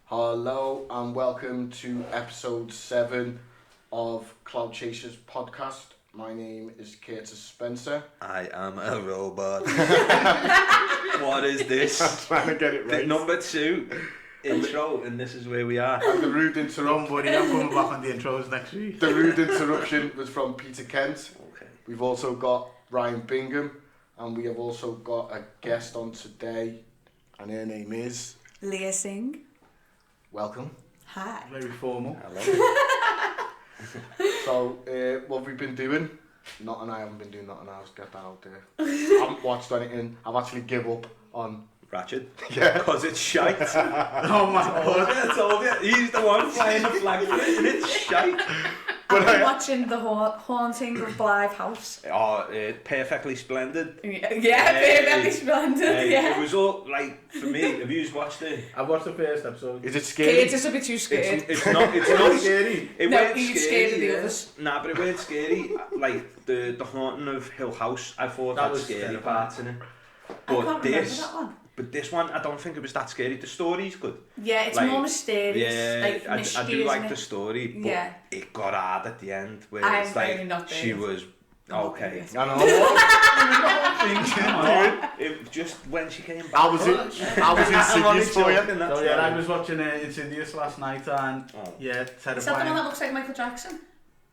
Hello and welcome to episode 7 of Clout Chasers podcast. My name is Curtis Spencer. I am a robot. What is this? I'm trying to get it right. The number 2 intro, and this is where we are. And the rude interruption. Buddy, I'm coming back on the intros next week. The rude interruption was from Peter Kent. Okay. We've also got Ryan Bingham, and we have also got a guest on today, and her name is Leah Singh. Welcome. Hi. Very formal. Hello. So, what have we been doing? Nothing. I haven't been doing nothing else. Get that out there. I haven't watched anything. I've actually give up on. Ratchet. Yeah. Because it's shite. Oh my god. I told you. He's the one flying the flag for it, and it's shite. I've been watching The Haunting of Blythe House. Oh, perfectly splendid. Yeah, perfectly splendid, yeah. It was all, like, for me, have you watched it? I've watched the first episode. Is it scary? Curtis will be too scared. It's not scary. It No, weren't he's scary. scared of the others. Nah, but it weren't scary. Like, the Haunting of Hill House, I thought That that was scary terrifying. parts in it. I But can't remember that one. But this one, I don't think it was that scary. The story's good. Yeah, it's like, more mysterious. Yeah, like I do like the story, but yeah. it got hard at the end where I'm it's like very not she there. was okay. I know. It just when she came back. I was Insidious for you. So yeah, I was watching Insidious last night and yeah, Is that the one terrifying. that looks like Michael Jackson?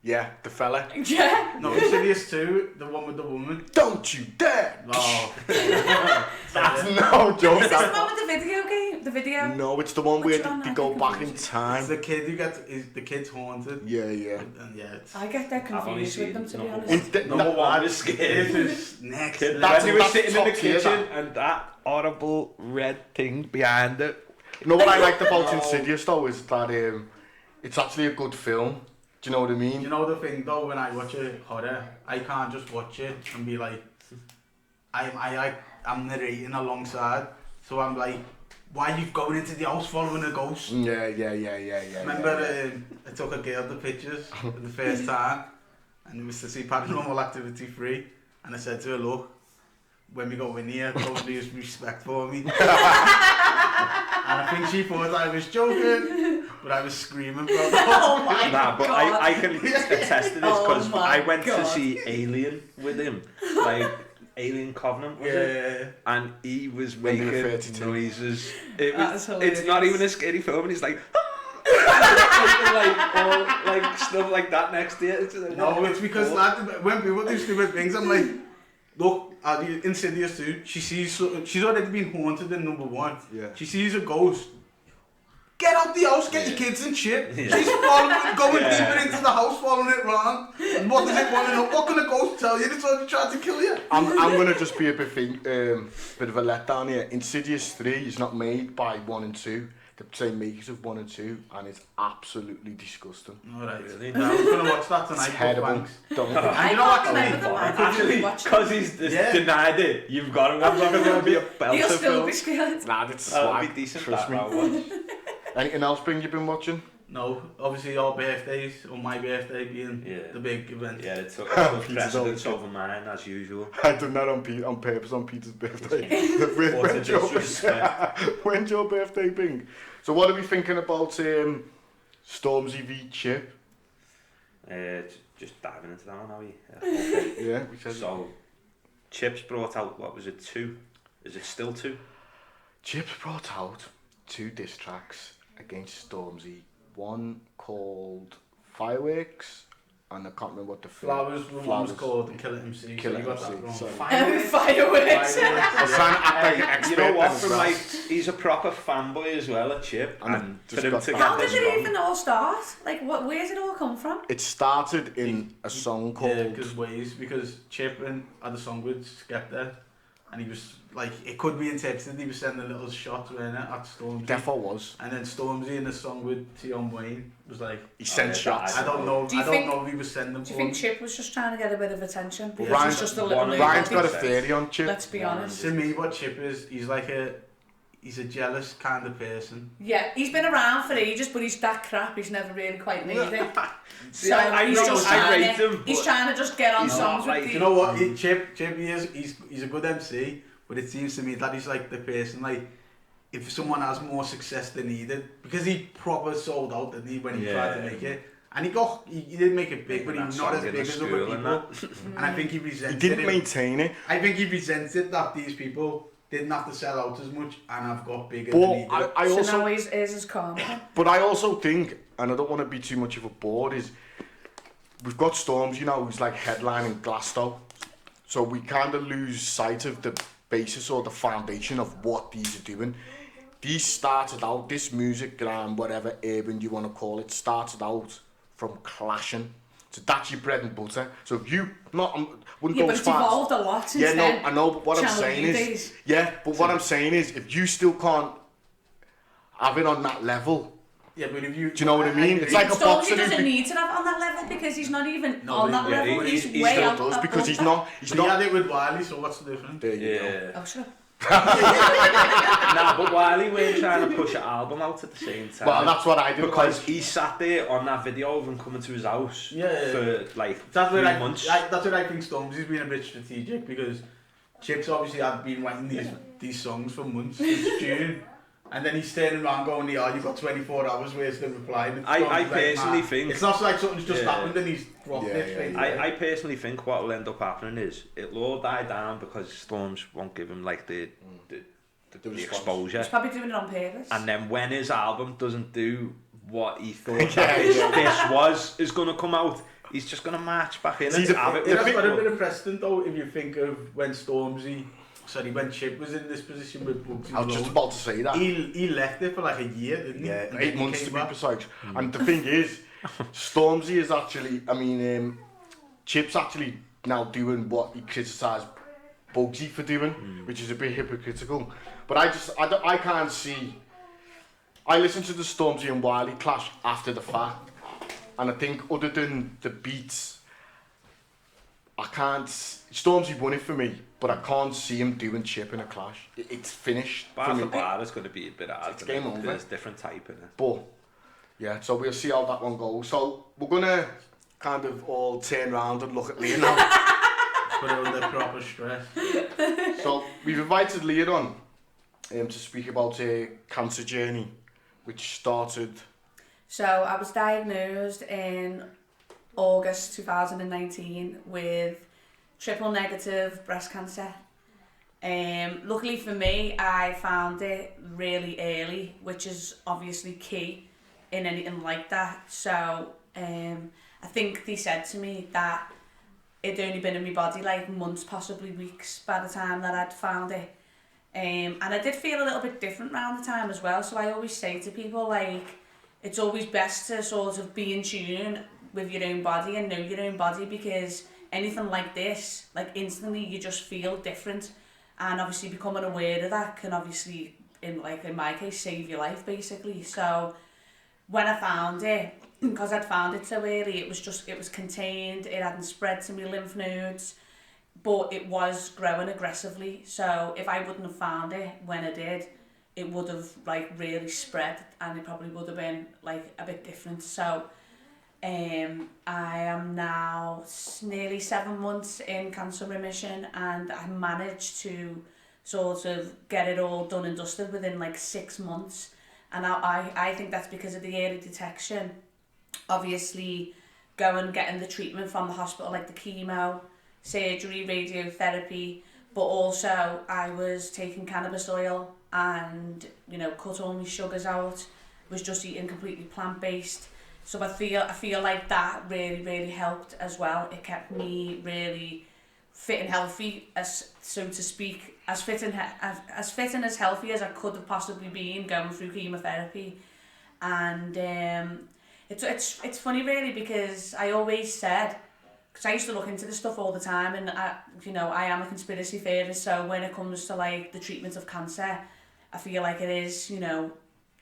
Yeah, the fella. Yeah. No, Insidious 2, the one with the woman. Don't you dare! Oh. That's no joke. Is this the one with the video game? The video? No, it's the one Which where one? they I go think back in It's time. the kid who gets, the kid's haunted. Yeah, yeah. And yeah, it's... I get that I've only confused with seen them, to be number honest. Number one was This scary. is next. When That's- he was that's sitting in the top tier, kitchen that. and that horrible red thing behind it. You know what I liked about Insidious though is that it's actually a good film. Do you know what I mean? You know the thing though, when I watch a horror, I can't just watch it and be like, I'm narrating alongside, so I'm like, why are you going into the house following a ghost? Yeah. Remember, I took a girl the pictures for the first time, and it was to see Paranormal Activity 3, and I said to her, look, when we go in here, don't lose respect for me. And I think she thought I was joking, but I was screaming, bro. Oh my Nah, but god. I can attest to this because Oh my I went God. to see Alien with him, like Alien Covenant, was it? Yeah. And he was When they were making 32. noises. It That was. is hilarious. It's not even a scary film, and he's like, like stuff like that next to it. It's like, No, it's because when people do stupid things, I'm like, look, at the Insidious 2, she sees, she's already been haunted in number 1. Yeah. She sees a ghost. Get out the house, get your kids and shit. Yeah. She's following, going Yeah. deeper into the house, following it round. And what does it want to know? What can a ghost tell you? It's only trying to kill you. I'm gonna just be a bit of a letdown here. Insidious 3 is not made by 1 and 2. The same makers of 1 and 2, and it's absolutely disgusting. Alright. Really? Now, I'm going to watch that tonight. but Terrible. thanks. Don't. I you know can't what, remember them. I couldn't Actually, watch them. because he's Yeah. denied it, you've got to. I'm not going to be a belter You'll still film. be scared. Nah, it's That'll swag. be decent. Trust That me. I'll watch. Anything else, Bing, you've been watching? No, obviously all birthdays, or my birthday being Yeah. the big event. Yeah, it took Peter's precedence always over mine as usual. I done that on purpose on Peter's birthday. What a disrespect. When's your birthday, Bing? So what are we thinking about Stormzy v Chip? Just diving into that one, are we? Okay. Yeah, we said So, Chips brought out, what was it, 2? Is it still 2? Chip's brought out 2 diss tracks against Stormzy. One called Fireworks, and I can't remember what the Flowers, one Flowers. was called the Killer MC. Killer so you got MC, that wrong. sorry. Fireworks. I was trying to act like an expert. You know what, as from well. like, he's a proper fanboy as well at Chip, And and just for him got to that. How get did this it wrong. even all start? Like, where's it all come from? It started in a song Yeah, called because Chip and had a song with Skepta, and he was like, it could be interpreted, he was sending little shots, weren't it, at Stormzy. Defo was. And then Stormzy in the song with Tion Wayne was like, He sent shots. I don't know if he was sending them. Do you think Chip was just trying to get a bit of attention? Because Ryan's he's just a little Ryan's got a nobody? theory on Chip. Let's be honest. To me, what Chip is, he's a jealous kind of person. Yeah, he's been around for ages, but he's that crap, he's never really quite made it. See, So I he's just rate him. he's trying to just get on he's songs not with like- You know what? Chip he's a good MC, but it seems to me that he's like the person, like, if someone has more success than he did, because he proper sold out, didn't he, when he tried to make it. And he didn't make it big, but he's not as big as other people. And I think he resented He didn't maintain it. I think he resented that these people didn't have to sell out as much and have got bigger But than he did. I So also, now he's his karma. but I also think, and I don't want to be too much of a bore, is we've got Storms, you know, who's like headlining Glasgow, so we kind of lose sight of the basis or the foundation of what these are doing. These started out, this music, whatever urban you want to call it, started out from clashing. So that's your bread and butter. So if you wouldn't Yeah, go but as it's far as- evolved a lot since Yeah, then. no, I know, but what I'm Channel saying U is, days. what I'm saying is, if you still can't have it on that level, Yeah, but if you... do you know what I mean? It's like a boxer Stormzy doesn't who need to have it on that level because he's not even No, on but that yeah, level. He's he way still out does above because he's that. not. He's But he not. had it with Wiley, so what's the difference? There you go. Yeah. Oh, shut up. Nah, but Wiley weren't trying to push an album out at the same time. Well, that's what I do. because he sat there on that video of him coming to his house for like That's 3 where months. that's where I think Stormzy's been a bit strategic, because Chips obviously had been writing these songs for months since June, and then he's turning around going, you've got 24 hours wasted replying. And I Stormzy's personally "Nah." think... It's not like something's just Yeah. happened and he's dropped it. I personally think what will end up happening is it'll all die down because Storms won't give him like the exposure. He's probably doing it on purpose. And then when his album doesn't do what he thought Yeah, this is going to come out, he's just going to march back in and have it It with has got a bit people. of precedent though, if you think of when when Chip was in this position with Bugsy I was just about to say that. he left it for like a year, didn't he? Yeah, And then 8 he months came to be back. precise. And the thing is, Stormzy is actually, Chip's actually now doing what he criticised Bugsy for doing, which is a bit hypocritical. But I can't see. I listened to the Stormzy and Wiley clash after the fact, and I think other than the beats, I can't. Stormzy won it for me, but I can't see him doing Chip in a clash. It's finished for Bar me. for bar, it's going to be a bit hard. It's game over. There's different type in it. But yeah, so we'll see how that one goes. So we're gonna kind of all turn around and look at Leah now. Put it under proper stress. So we've invited Leah on to speak about her cancer journey, which started. So I was diagnosed in August 2019 with triple negative breast cancer. Luckily for me, I found it really early, which is obviously key in anything like that. So I think they said to me that it'd only been in my body like months, possibly weeks by the time that I'd found it. And I did feel a little bit different around the time as well. So I always say to people, like, it's always best to sort of be in tune with your own body and know your own body, because anything like this, like instantly you just feel different, and obviously becoming aware of that can obviously, in my case, save your life basically. So when I found it, because I'd found it so early, it was contained, it hadn't spread to my lymph nodes, but it was growing aggressively. So if I wouldn't have found it when I did, it would have like really spread, and it probably would have been like a bit different. So I am now nearly 7 months in cancer remission, and I managed to sort of get it all done and dusted within like 6 months. And I think that's because of the early detection. Obviously, getting the treatment from the hospital, like the chemo, surgery, radiotherapy, but also I was taking cannabis oil and, cut all my sugars out, was just eating completely plant-based. So I feel like that really, really helped as well. It kept me really fit and healthy, so to speak, as fit and as healthy as I could have possibly been going through chemotherapy. And it's funny really, because I always said because I used to look into this stuff all the time, and I am a conspiracy theorist, so when it comes to like the treatment of cancer, I feel like it is,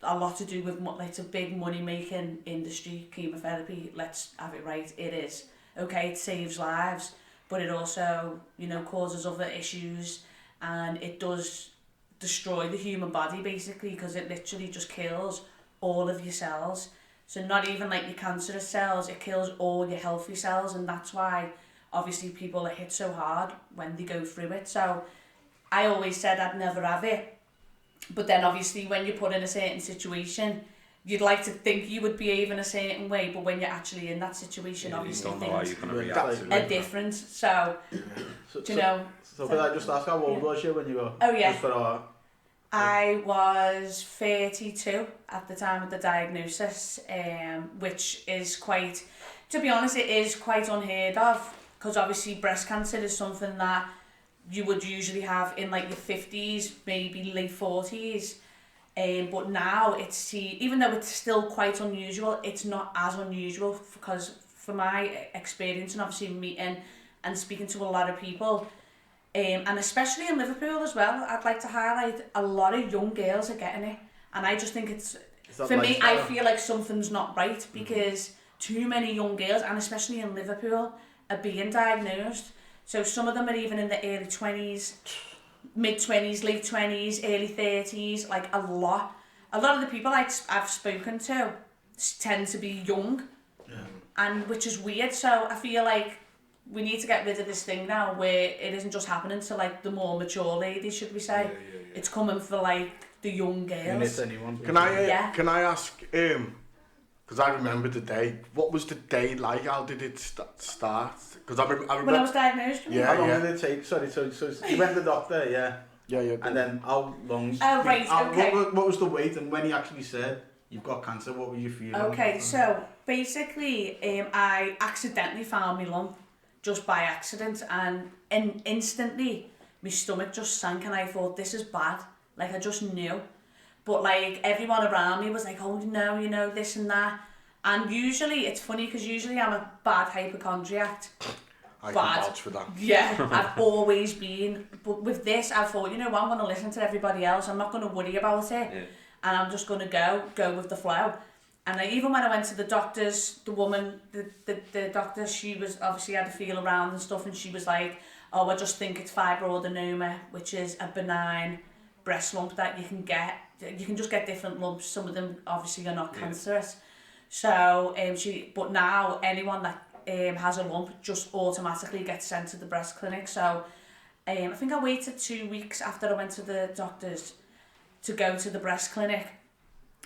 a lot to do with, like, it's a big money-making industry, chemotherapy, let's have it right, it is. Okay, it saves lives, but it also, causes other issues, and it does destroy the human body, basically, because it literally just kills all of your cells. So not even like your cancerous cells, it kills all your healthy cells, and that's why, obviously, people are hit so hard when they go through it. So I always said I'd never have it. But then obviously when you're put in a certain situation, you'd like to think you would behave in a certain way, but when you're actually in that situation, obviously you don't know how you're going to react are different. So, do you know? So could I just ask, how old was you when you were? Oh yeah. Just for I was 32 at the time of the diagnosis, which is quite, to be honest, it is quite unheard of, because obviously breast cancer is something that you would usually have in like your 50s, maybe late 40s. But now it's, even though it's still quite unusual, it's not as unusual, because for my experience and obviously meeting and speaking to a lot of people, and especially in Liverpool as well, I'd like to highlight a lot of young girls are getting it. And I just think it's, for me, I feel like something's not right, because too many young girls, and especially in Liverpool, are being diagnosed. So some of them are even in the early 20s, mid-20s, late 20s, early 30s, like a lot. A lot of the people I've spoken to tend to be young, and which is weird. So I feel like we need to get rid of this thing now where it isn't just happening to like the more mature ladies, should we say. It's coming for like the young girls. Can I ask, because I remember the day, what was the day like? How did it start? Because I remember when I was diagnosed. How long did it take? Sorry, so you went to the doctor, yeah. And then how long? Oh right, okay. What was the wait, and when he actually said you've got cancer, what were you feeling? Okay, so basically, I accidentally found my lump just by accident, and instantly my stomach just sank, and I thought, this is bad. Like, I just knew. But like everyone around me was like, oh no, this and that. And usually, it's funny because usually I'm a bad hypochondriac. I can vouch for that. Yeah, I've always been. But with this, I thought, I'm going to listen to everybody else. I'm not going to worry about it. Yeah. And I'm just going to go with the flow. And even when I went to the doctors, the woman, the doctor, she was obviously had a feel around and stuff, and she was like, oh, I just think it's fibroadenoma, which is a benign breast lump that you can get. You can just get different lumps. Some of them obviously are not cancerous. So but now anyone that has a lump just automatically gets sent to the breast clinic. So I think I waited 2 weeks after I went to the doctors to go to the breast clinic.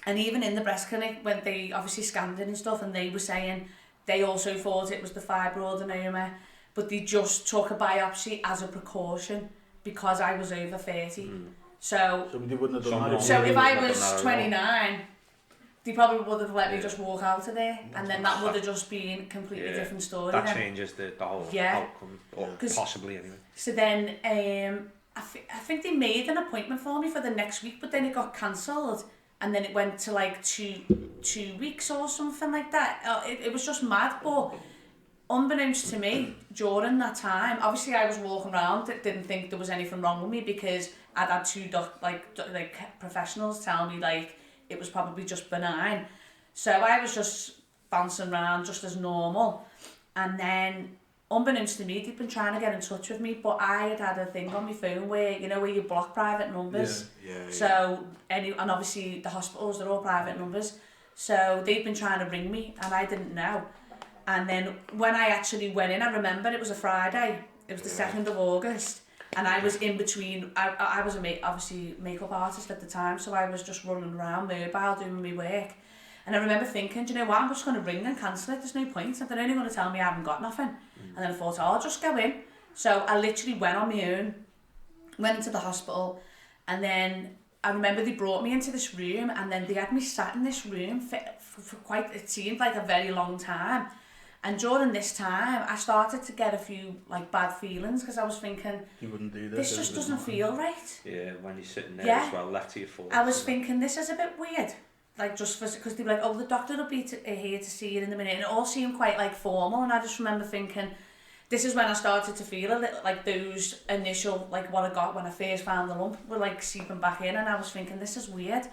And even in the breast clinic, when they obviously scanned it and stuff, and they were saying they also thought it was the fibroadenoma, but they just took a biopsy as a precaution because I was over 30. So they wouldn't have done that. So if I was 29, they probably would have let me just walk out of there, and then that would have just been a completely different story. That changes the whole outcome, or possibly anyway. So then I think they made an appointment for me for the next week, but then it got cancelled. And then it went to like two weeks or something like that. It was just mad, but unbeknownst to me, during that time, obviously I was walking around, didn't think there was anything wrong with me because I'd had two professionals tell me like it was probably just benign. So I was just bouncing around just as normal. And then, unbeknownst to me, they'd been trying to get in touch with me, but I had a thing on my phone where, where you block private numbers. So, and obviously the hospitals, they're all private numbers. So they'd been trying to ring me and I didn't know. And then when I actually went in, I remember it was a Friday. It was the 2nd of August. And I was in between, I was obviously makeup artist at the time, so I was just running around mobile doing my work. And I remember thinking, do you know what, I'm just going to ring and cancel it, there's no point. They're only going to tell me I haven't got nothing. And then I thought, I'll just go in. So I literally went on my own, went into the hospital, and then I remember they brought me into this room, and then they had me sat in this room for quite, it seemed like a very long time. And during this time, I started to get a few like bad feelings because I was thinking, you wouldn't do this. This just doesn't feel right. Yeah, when you're sitting there as well, left to your thoughts. I was thinking, this is a bit weird. Like just because they were like, oh, the doctor will be here to see you in a minute. And it all seemed quite like formal. And I just remember thinking, this is when I started to feel a little like those initial, like what I got when I first found the lump were like seeping back in, and I was thinking, this is weird.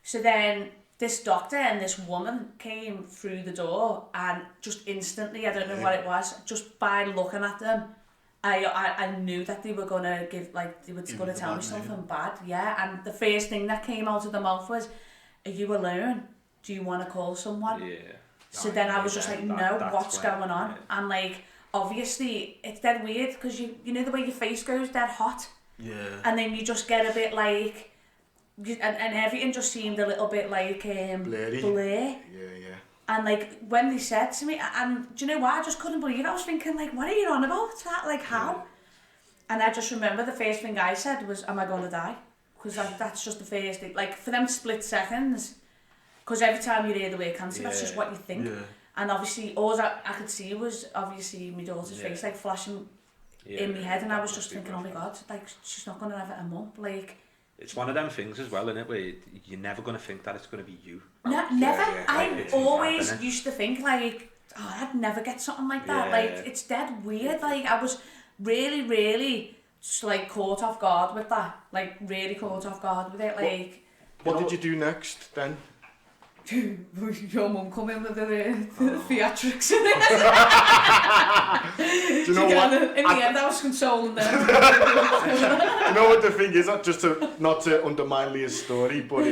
So then this doctor and this woman came through the door, and just instantly, I don't know what it was, just by looking at them, I knew that they were gonna they were gonna tell me something bad, and the first thing that came out of the mouth was, "Are you alone? Do you want to call someone?" Yeah. So then I was just like, no, what's going on? And like, obviously, it's dead weird, because you know the way your face goes dead hot? Yeah. And then you just get a bit like, and everything just seemed a little bit like blurry. Yeah. And like, when they said to me, and do you know what, I just couldn't believe it. I was thinking like, what are you on about? Like, how? Yeah. And I just remember the first thing I said was, am I going to die? Because that's just the first thing. Like, for them split seconds, because every time you hear the word cancer, that's just what you think. Yeah. And obviously, all I could see was obviously my daughter's face like flashing in my head, and I was just thinking, oh my God, like, she's not going to have it a month. Like, it's one of them things as well, isn't it, where you're never going to think that it's going to be you. No, never. I always used to think like, oh, I'd never get something like that. Yeah. Like, it's dead weird. Like, I was really, really just like caught off guard with that. Like, really caught off guard with it. Like, what did you do next then? Your mum come in with the theatrics. Do you know what? In the end, I was consoling them. You know what the thing is? Just not to undermine Leah's story, but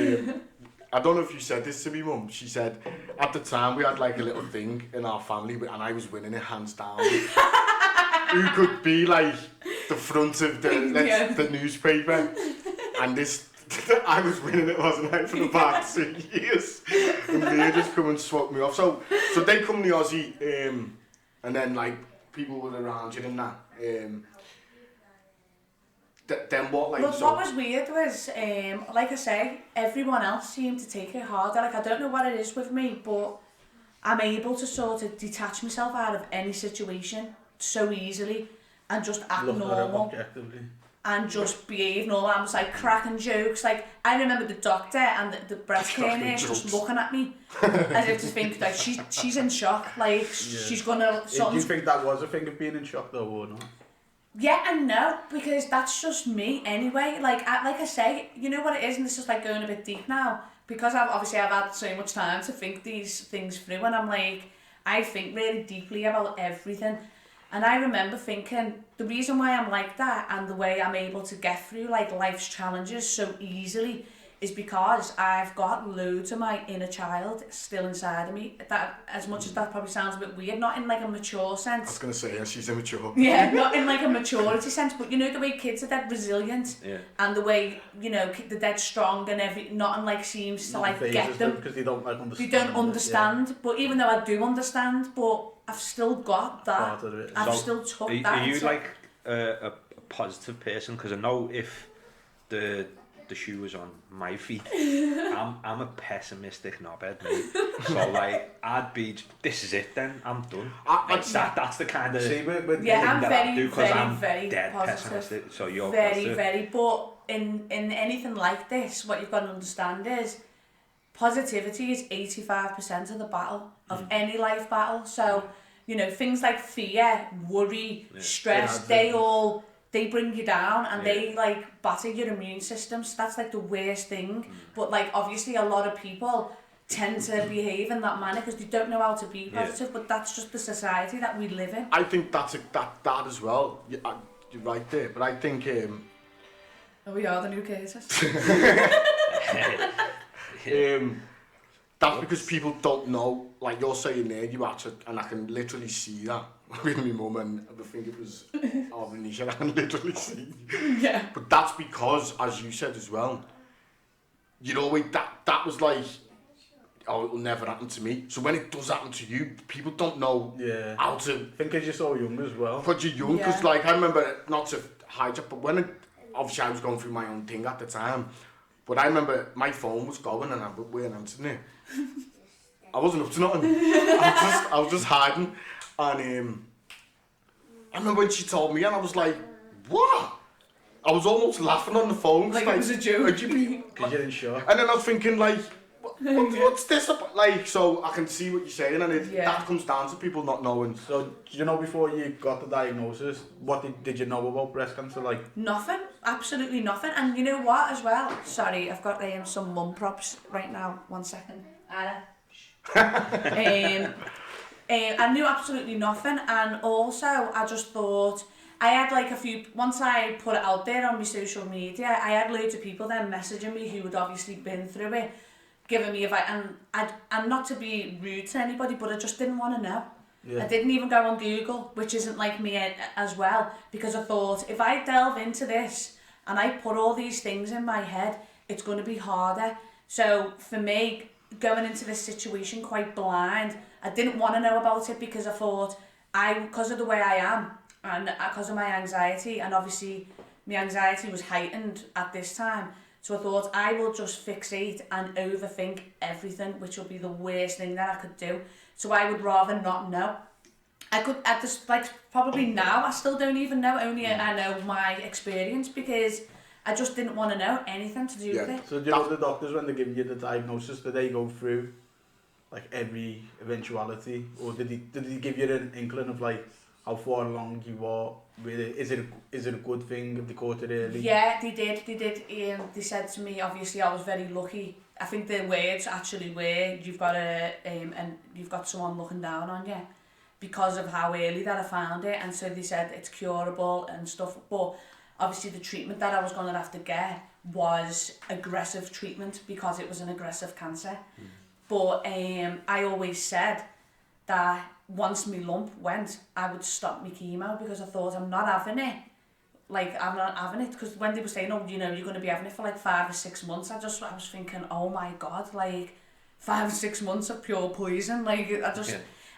I don't know if you said this to me, Mum. She said at the time we had like a little thing in our family, and I was winning it hands down. Who could be like the front of the newspaper, and this. I was winning it, wasn't I, for the past 6 years, and they just come and swap me off. So they come to Aussie, and then like people were around you and that. Then what? Like, what was weird was, like I say, everyone else seemed to take it harder. Like, I don't know what it is with me, but I'm able to sort of detach myself out of any situation so easily and just act normal. And just behave normal. I was like cracking jokes. Like, I remember the doctor and the breast care nurse just looking at me as if to think like she's in shock. Like, she's gonna. Do you think that was a thing of being in shock though, or not? Yeah and no, because that's just me anyway. Like I say, you know what it is, and this is like going a bit deep now, because I've had so much time to think these things through, and I'm like, I think really deeply about everything. And I remember thinking, the reason why I'm like that and the way I'm able to get through like life's challenges so easily is because I've got loads of my inner child still inside of me. That, as much as that probably sounds a bit weird, not in like a mature sense. I was going to say, yeah, she's immature. Yeah, not in like a maturity sense, but you know the way kids are dead resilient, and the way, you know, they're dead strong, and nothing like seems to like get them. Because they don't like understand. They don't understand, but even though I do understand, but I've still got that. I've still took that. Are you like a positive person? Because I know if the shoe was on my feet, I'm a pessimistic knobhead, mate. So like, I'd be, this is it then, I'm done. That's the kind of thing I'm that very, I do, because I'm very dead positive. pessimistic. So you're very, positive. very. But in anything like this, what you've got to understand is positivity is 85% of the battle of any life battle. So, you know, things like fear, worry, stress, they bring you down, and they like batter your immune system. So that's like the worst thing. But like, obviously a lot of people tend to behave in that manner because they don't know how to be positive, but that's just the society that we live in. I think that's that as well. You're right there, but I think we are the new cases. That's because people don't know, like you're saying there, you had to, and I can literally see that with my mum, and I think it was Renisha, I can literally see. Yeah. But that's because, as you said as well, you know, that was like, oh, it will never happen to me. So when it does happen to you, people don't know how to... I think because you're so young as well. Because you're young, because like, I remember, not to hijack, but when obviously I was going through my own thing at the time, but I remember my phone was going and I weren't answering it. I wasn't up to nothing. I was just hiding. And I remember when she told me, and I was like, what? I was almost laughing on the phone. Like it was a joke. Because you're in shock. And then I was thinking, like, what's this about? Like, so I can see what you're saying, and Yeah. that comes down to people not knowing. So, do you know before you got the diagnosis, what did you know about breast cancer? Like, Nothing, absolutely nothing. And you know what as well? Sorry, I've got some mum props right now. 1 second. Anna. I knew absolutely nothing, and also I just thought I had like once I put it out there on my social media, I had loads of people then messaging me who had obviously been through it, giving me advice, and not to be rude to anybody, but I just didn't want to know. yeah. I didn't even go on Google, which isn't like me as well, because I thought if I delve into this and I put all these things in my head, it's going to be harder. So for me, going into this situation quite blind, I didn't want to know about it because I thought because of the way I am and because of my anxiety, and obviously my anxiety was heightened at this time, so I thought I will just fixate and overthink everything, which will be the worst thing that I could do. So I would rather not know. At this, like, probably now I still don't even know, only I know my experience, because I just didn't want to know anything to do with it. So, do you know the doctors, when they give you the diagnosis, do they go through like every eventuality, or did he give you an inkling of like how far along you are with it? Is it a good thing if they caught it early? Yeah, they did. They said to me, obviously I was very lucky. I think the words actually were, you've got and you've got someone looking down on you, because of how early that I found it. And so they said it's curable and stuff, but obviously the treatment that I was going to have to get was aggressive treatment, because it was an aggressive cancer. But I always said that once my lump went, I would stop my chemo, because I thought I'm not having it. Like, I'm not having it, because when they were saying, oh, you know, you're going to be having it for like 5 or 6 months, I was thinking, oh my God, like 5 or 6 months of pure poison. Like,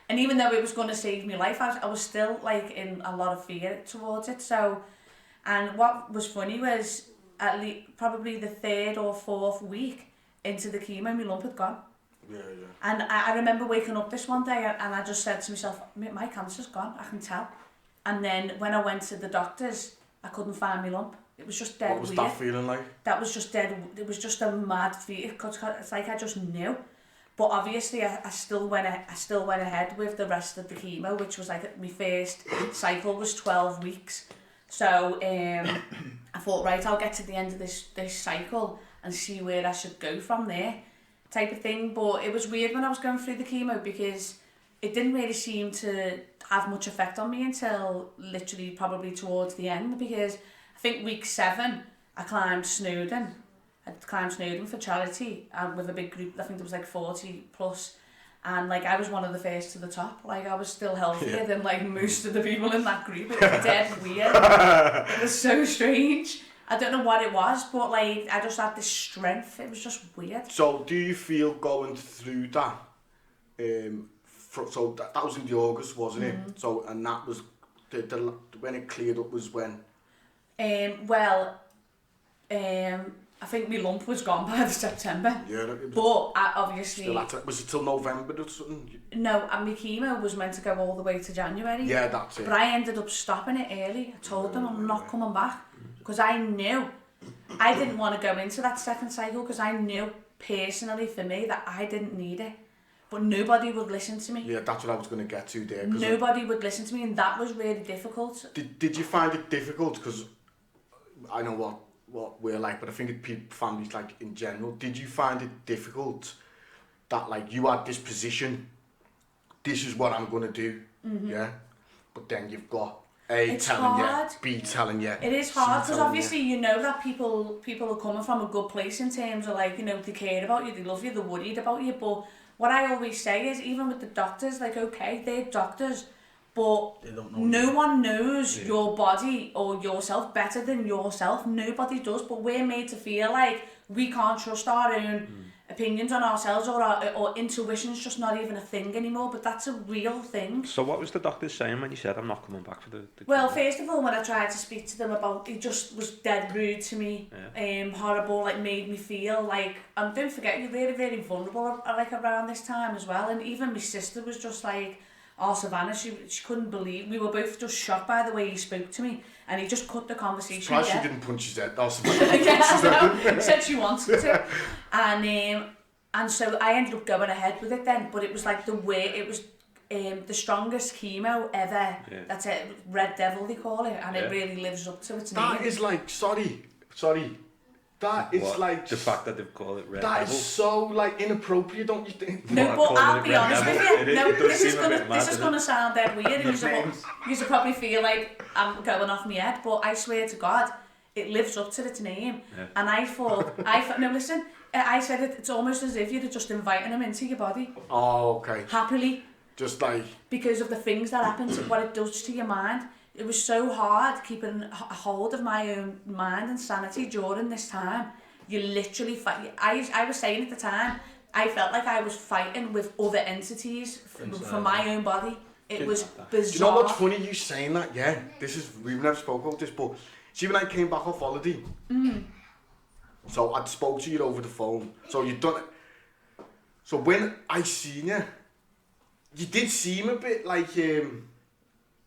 and even though it was going to save my life, I was still like in a lot of fear towards it. So, and what was funny was at least probably the 3rd or 4th week into the chemo, my lump had gone. Yeah. And I remember waking up this one day and I just said to myself, my cancer's gone, I can tell. And then when I went to the doctors, I couldn't find my lump. It was just dead weird. What was that feeling like? That was just dead. It was just a mad fear. It's like I just knew. But obviously I still went ahead with the rest of the chemo, which was like my first cycle was 12 weeks. So I thought, right, I'll get to the end of this cycle and see where I should go from there, type of thing. But it was weird when I was going through the chemo, because it didn't really seem to have much effect on me until literally probably towards the end, because I think week 7 I climbed Snowdon. I climbed Snowdon for charity with a big group. I think there was like 40 plus, and like I was one of the first to the top. Like I was still healthier than like most of the people in that group. It was dead weird. It was so strange. I don't know what it was, but like I just had this strength. It was just weird. So do you feel going through that? So that was in the August, wasn't it? So, and that was when it cleared up was when? I think my lump was gone by the September. Yeah. But I obviously... Was it till November or something? No, and my chemo was meant to go all the way to January. Yeah, that's it. But I ended up stopping it early. I told them I'm not coming back, because I knew I didn't want to go into that second cycle, because I knew personally for me that I didn't need it. But nobody would listen to me. Yeah, that's what I was going to get to there. Nobody would listen to me, and that was really difficult. Did you find it difficult? Because I know what we're like, but I think families like in general, did you find it difficult that like you had this position, this is what I'm going to do, yeah? But then you've got It's telling hard. you, B telling you. It is hard, because obviously you know that people are coming from a good place in terms of like, you know, they care about you, they love you, they're worried about you. But what I always say is, even with the doctors, like, okay, they're doctors, but no one knows your body or yourself better than yourself. Nobody does, but we're made to feel like we can't trust our own opinions on ourselves, or our intuition's just not even a thing anymore, but that's a real thing. So what was the doctor saying when you said I'm not coming back for the Well, first of all, when I tried to speak to them about it, just was dead rude to me, horrible, like made me feel like, and don't forget, you're very, very vulnerable like around this time as well. And even my sister was just like, oh, Savannah, she couldn't believe, we were both just shocked by the way he spoke to me, and he just cut the conversation. Surprised she didn't punch his head. Oh, Savannah yeah, I know. Said she wanted to. And And so I ended up going ahead with it then, but it was like it was the strongest chemo ever. Yeah. That's it, Red Devil they call it, and Yeah. it really lives up to its name. That is like, sorry. That is What? like... The fact that they've called it Red That Devil. is so like inappropriate, don't you think? No, What, but calling I'll it be Red honest with Devil? you. It No, does this is seem a gonna bit mad, this is doesn't gonna sound dead weird. Nicknames. You probably feel like I'm going off my head, but I swear to God, it lives up to its name. Yeah. And I thought, no, listen, I said it's almost as if you're just inviting him into your body Oh, okay. happily Just like... because of the things that happen to what it does to your mind. It was so hard keeping a hold of my own mind and sanity during this time. You literally fight. I was saying at the time, I felt like I was fighting with other entities from my own body. It was bizarre. Do you know what's funny? You saying that? Yeah. We've never spoke about this, but see when I came back off holiday. So I'd spoke to you over the phone. So you'd done it. So when I seen you, you did seem a bit like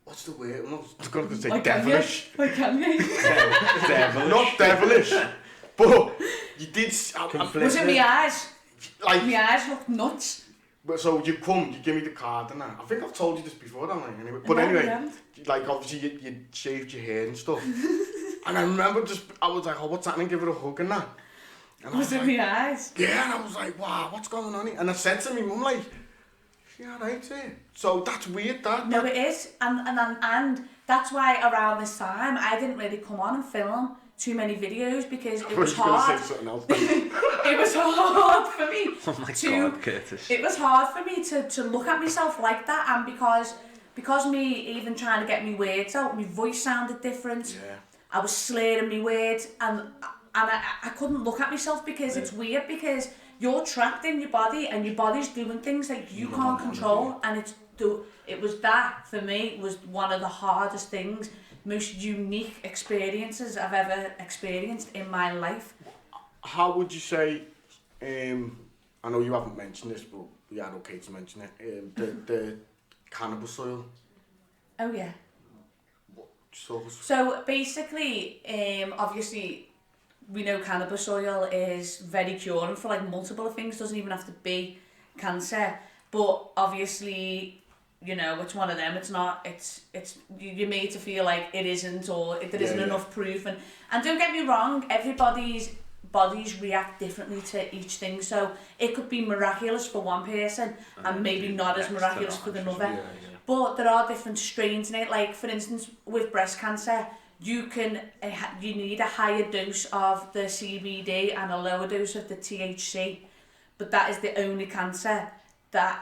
what's the word? I'm not going to say Like devilish. Like Kanye. Devilish. Not devilish, but you did. Was it my eyes? Like, My eyes looked nuts. but so you give me the card and that. I think I've told you this before, haven't I? Anyway, but No, you anyway, haven't. like obviously you shaved your hair and stuff. And I remember I was like, oh, what's happening? Give her a hug and that. And I Was it like, my eyes? yeah, and I was like, wow, what's going on here? And I said to me mum, like, yeah, right here. So that's weird, that. No, it is, and that's why around this time I didn't really come on and film too many videos because it was hard. Say something else. It was hard for me. Oh my to, God, Curtis. It was hard for me to look at myself like that, and because me even trying to get me words out, my voice sounded different. Yeah. I was slurring my words, and I couldn't look at myself because it's weird because you're trapped in your body and your body's doing things that you can't control, and it was that for me was one of the hardest things, most unique experiences I've ever experienced in my life. How would you say, I know you haven't mentioned this, but we are okay to mention it, the cannabis oil? Oh yeah. So basically, obviously, we know cannabis oil is very curing for like multiple things. Doesn't even have to be cancer, but obviously, you know, it's one of them. It's not. It's you're made to feel like it isn't, or there isn't enough proof. And don't get me wrong, everybody's bodies react differently to each thing. So it could be miraculous for one person and maybe not as miraculous for another. Yeah. But there are different strains in it. Like for instance, with breast cancer, you need a higher dose of the CBD and a lower dose of the THC. But that is the only cancer that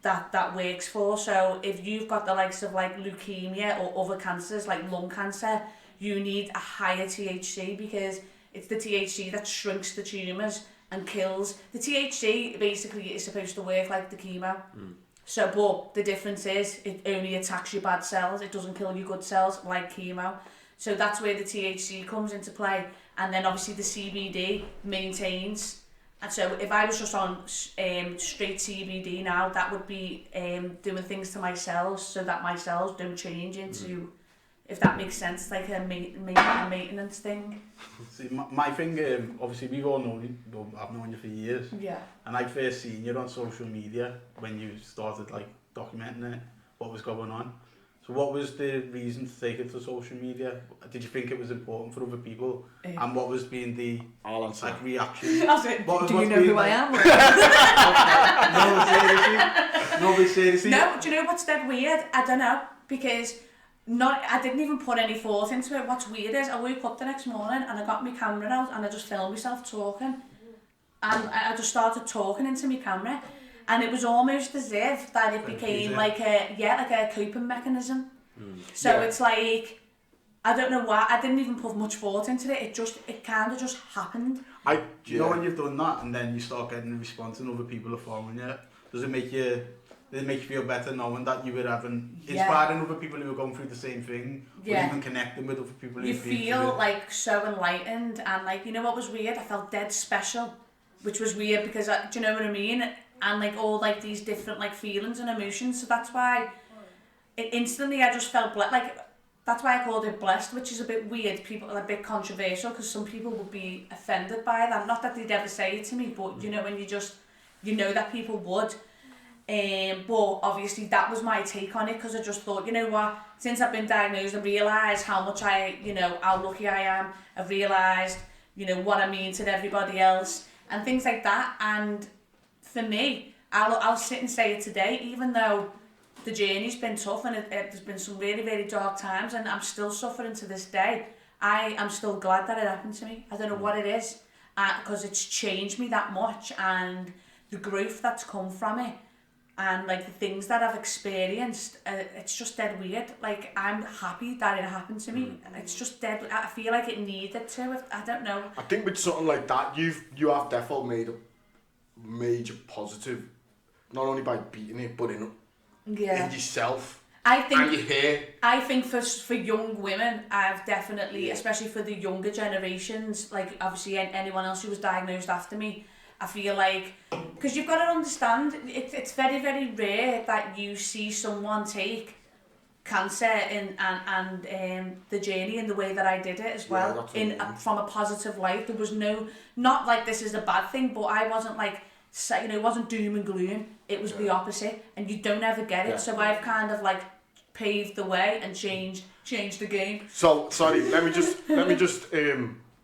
that works for. So if you've got the likes of like leukemia or other cancers like lung cancer, you need a higher THC because it's the THC that shrinks the tumours and kills. The THC basically is supposed to work like the chemo. So, but the difference is it only attacks your bad cells. It doesn't kill your good cells like chemo. So that's where the THC comes into play. And then obviously the CBD maintains. And so if I was just on straight CBD now, that would be doing things to my cells so that my cells don't change into, if that makes sense, like a maintenance thing. See, my thing, obviously we've all known you, I've known you for years. Yeah. And I first seen you on social media when you started like documenting it, what was going on. So what was the reason to take it to social media? Did you think it was important for other people? And what was being the like reaction? Do you know who I am? No, seriously. No, do you know what's dead weird? I don't know, because I didn't even put any thought into it. What's weird is I woke up the next morning and I got my camera out and I just filmed myself talking. And I just started talking into my camera. And it was almost as if that it became like a coping mechanism. So it's like, I don't know why, I didn't even put much thought into it. It kind of just happened. Do you know when you've done that and then you start getting a response and other people are following you, does it make you feel better knowing that you were inspiring other people who were going through the same thing, or even connecting with other people? You feel like so enlightened, and like, you know what was weird? I felt dead special, which was weird because, do you know what I mean? And like all like these different like feelings and emotions. So that's why instantly I just felt like that's why I called it blessed, which is a bit weird, people a bit controversial, because some people would be offended by that. Not that they'd ever say it to me, but you know, when you know that people would. But obviously that was my take on it, because I just thought, you know what, since I've been diagnosed, I realised how much how lucky I am. I've realised, what I mean to everybody else and things like that. And for me, I'll sit and say it today, even though the journey's been tough and there's been some really, really dark times, and I'm still suffering to this day. I am still glad that it happened to me. I don't know what it is, because it's changed me that much, and the growth that's come from it, and like the things that I've experienced, it's just dead weird. Like, I'm happy that it happened to me. It's just dead. I feel like it needed to. I don't know. I think with something like that, you have definitely made a major positive, not only by beating it, but in yourself. I think, and your hair. I think for young women, I've definitely, especially for the younger generations, like obviously anyone else who was diagnosed after me, I feel like, because you've got to understand, it's very, very rare that you see someone take cancer and the journey in the way that I did it as well, from a positive light. There was not like this is a bad thing, but I wasn't like, it wasn't doom and gloom. It was the opposite, and you don't ever get it. So I've kind of like paved the way and changed the game. So sorry, let me just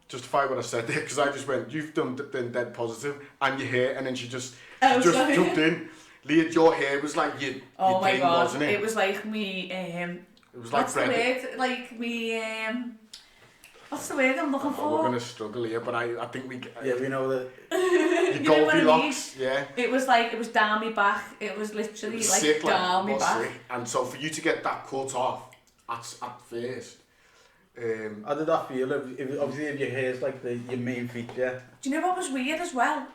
justify what I said there, because I just went, you've done dead positive, and your hair, and then she just jumped in. Leah, your hair was like your thing, wasn't it? It was like me. It was like what's the word? Like me. What's the word I'm looking for? We're gonna struggle here, but I think we. we know that. Your Goldilocks, It was down my back. It was literally sick, down my back. Sick. And so for you to get that cut off at first. How did that feel? Obviously, if your hair's like your main feature. Do you know what was weird as well?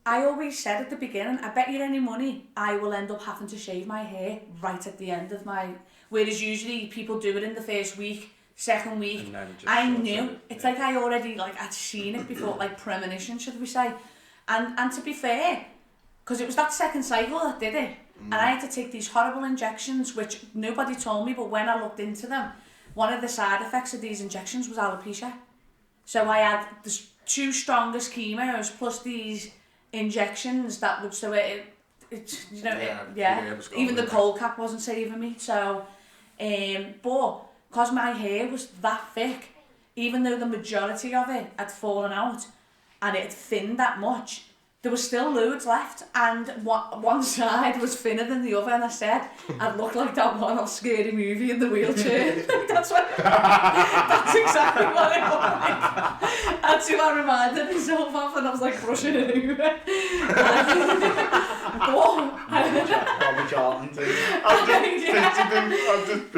I always said at the beginning, I bet you any money I will end up having to shave my hair right at the end of my... Whereas usually people do it in the first week, second week. I knew. It's like I already, I'd seen it before, like premonition, should we say. And to be fair, because it was that second cycle that did it, and I had to take these horrible injections, which nobody told me, but when I looked into them, one of the side effects of these injections was alopecia. So I had the two strongest chemos plus these injections that would, so even the cold cap wasn't saving me. So, but because my hair was that thick, even though the majority of it had fallen out and it had thinned that much, there was still loads left, and one side was thinner than the other, and I said I'd look like that one off Scary Movie in the wheelchair. That's exactly what I looked like. That's who I reminded myself of, and I was like brushing it over. Bobby Charlton too. I'm just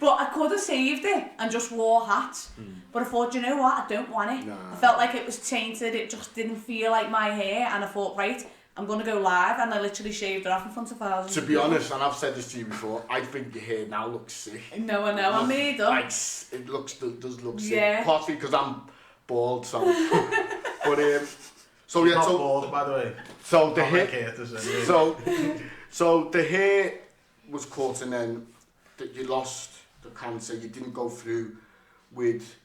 But I could have saved it and just wore hats. But I thought, you know what, I don't want it. No. I felt like it was tainted, it just didn't feel like my hair, and I thought, right, I'm going to go live, and I literally shaved it off in front of thousands. To be honest, and I've said this to you before, I think your hair now looks sick. No, I know, I made up. Like, it does look sick. Partly because I'm bald, so... But, so yeah, not so... bald, by the way. So the hair... Like so the hair was cut, and then you lost the cancer. You didn't go through with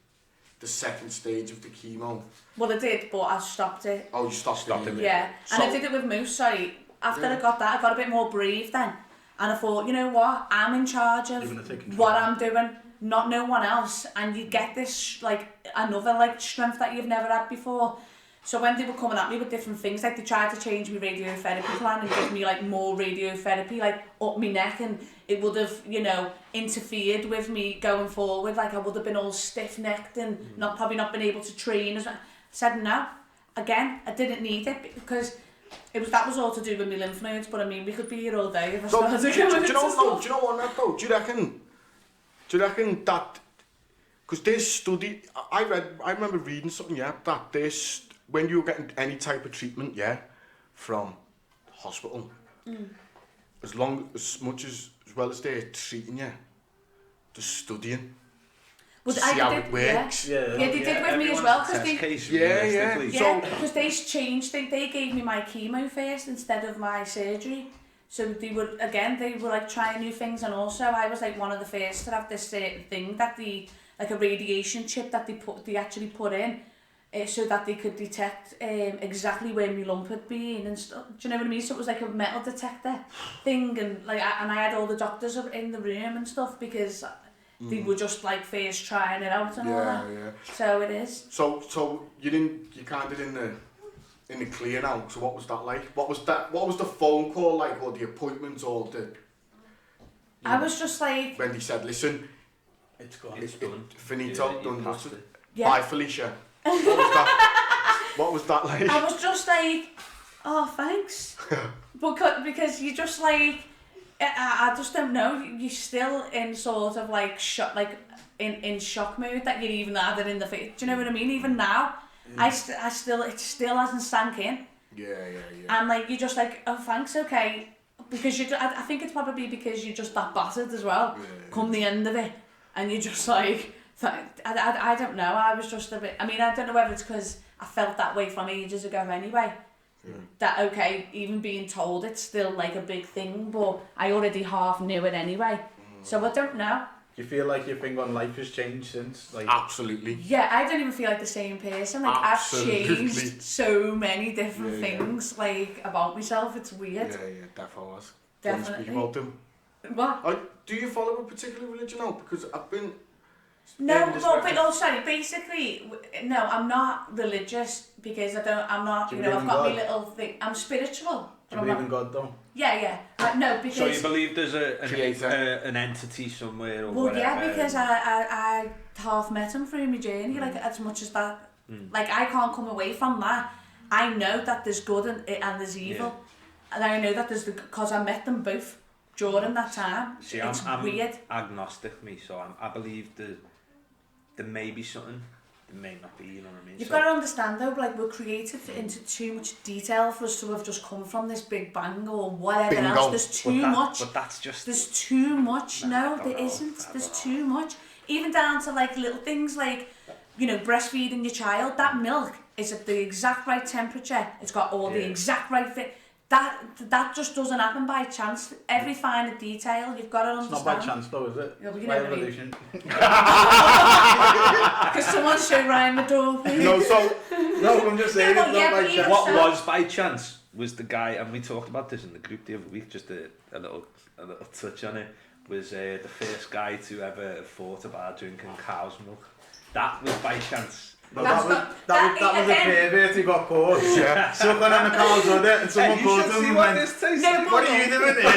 the second stage of the chemo. Well, I did, but I stopped it. Oh, you stopped it? Yeah, and I did it with Moose, sorry. After I got that, I got a bit more brave then. And I thought, you know what, I'm in charge of what I'm doing, not no one else. And you get this, another, strength that you've never had before. So when they were coming at me with different things, they tried to change my radiotherapy plan and give me, more radiotherapy, up my neck, and it would have, interfered with me going forward. I would have been all stiff-necked and probably not been able to train as well. I said no. Again, I didn't need it because that was all to do with my lymph nodes, but I mean, we could be here all day if I started going into stuff. Do you know what, though? Do you reckon that, because this study, I remember reading something, that this, when you were getting any type of treatment, from hospital, as well as they're treating you, they're studying. Well, to see how it works. Yeah, they did with me as well, because because they changed. They gave me my chemo first instead of my surgery. So they were like trying new things, and also I was like one of the first to have this thing that like a radiation chip that they actually put in, so that they could detect exactly where my lump had been and stuff. Do you know what I mean? So it was like a metal detector thing, and like I had all the doctors in the room and stuff because they were just like first trying it out and all that. Yeah. So it is. So you kind of in the clear now. So what was that like? What was the phone call like, or the appointment, or I was just like, when they said, listen, It's gone. It's done. finito, Yeah, done. passed it. yeah. Bye, Felicia. What was that? What was that like? I was just like, oh, thanks. because you just like, I just don't know. You're still in sort of like shock, like in shock mode that you even had it in the face. Do you know what I mean? Even now, it still hasn't sank in. Yeah. And like you're just like, oh, thanks, okay. Because I think it's probably because you're just that battered as well. Yeah. Come the end of it, and you're just like, I don't know. I was just a bit. I mean, I don't know whether it's because I felt that way from ages ago anyway. That okay, even being told it's still like a big thing, but I already half knew it anyway. So I don't know. Do you feel like your thing on life has changed since? Like, Absolutely. Yeah, I don't even feel like the same person. Like Absolutely. I've changed so many different things like about myself. It's weird. Yeah, definitely was. Definitely. Speak about them. What? Do you follow a particular religion now? Because I've been... No, sorry, basically, no, I'm not religious because I'm not, Do you you know, I've believe in got my God? little thing, I'm spiritual. do you believe in God though? Yeah, no, because... So you believe there's Creator. an entity somewhere or Well, whatever? yeah, because I half met him through my journey, like as much as that, like I can't come away from that. I know that there's good and there's evil, and I know that there's because I met them both during that time. See, it's I'm weird. agnostic, me, so I believe there may be something, there may not be, you know what I mean? You've So, got to understand though, like we're created into too much detail for us to have just come from this big bang or whatever Bingo. else. There's too much. But that's just... There's too much. Nah, I No, don't there know. isn't. I There's don't too much. Even down to like little things like, you know, breastfeeding your child. That milk is at the exact right temperature. It's got all the exact right fit. That just doesn't happen by chance. Every finer detail, you've got to It's understand. not by chance though, is it? Yeah, but you By never know. evolution. Because someone show Ryan the door, please. No, so... No, I'm just saying Yeah, it's well, not yeah, by but chance. What So- was by chance was the guy, and we talked about this in the group the other week, just a little touch on it, was the first guy to ever thought about drinking cow's milk. That was by chance. No, That's that was a pervert who got caught. Yeah. Sucking on the cow's udder and someone Hey, you caught should him see and what went, this tastes No, like. what are you doing here?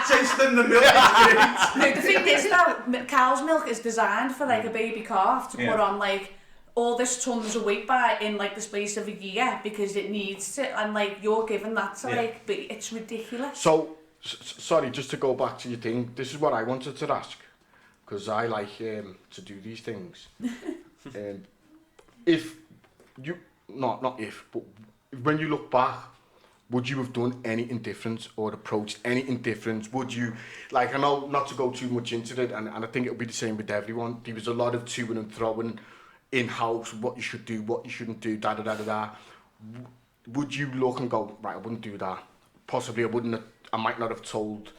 Tasting the milk is great. No, the thing is though, cow's milk is designed for like a baby calf to put on like all this tons of weight by in like the space of a year because it needs to, and like you're given that to like, but it's ridiculous. So, sorry, just to go back to your thing, this is what I wanted to ask, because I like to do these things. If you, not if, but when you look back, would you have done anything different or approached anything different? Would you, like, I know not to go too much into it, and I think it'll be the same with everyone. There was a lot of toing and throwing in-house, what you should do, what you shouldn't do, da-da-da-da-da. Would you look and go, right, I wouldn't do that. Possibly I might not have told.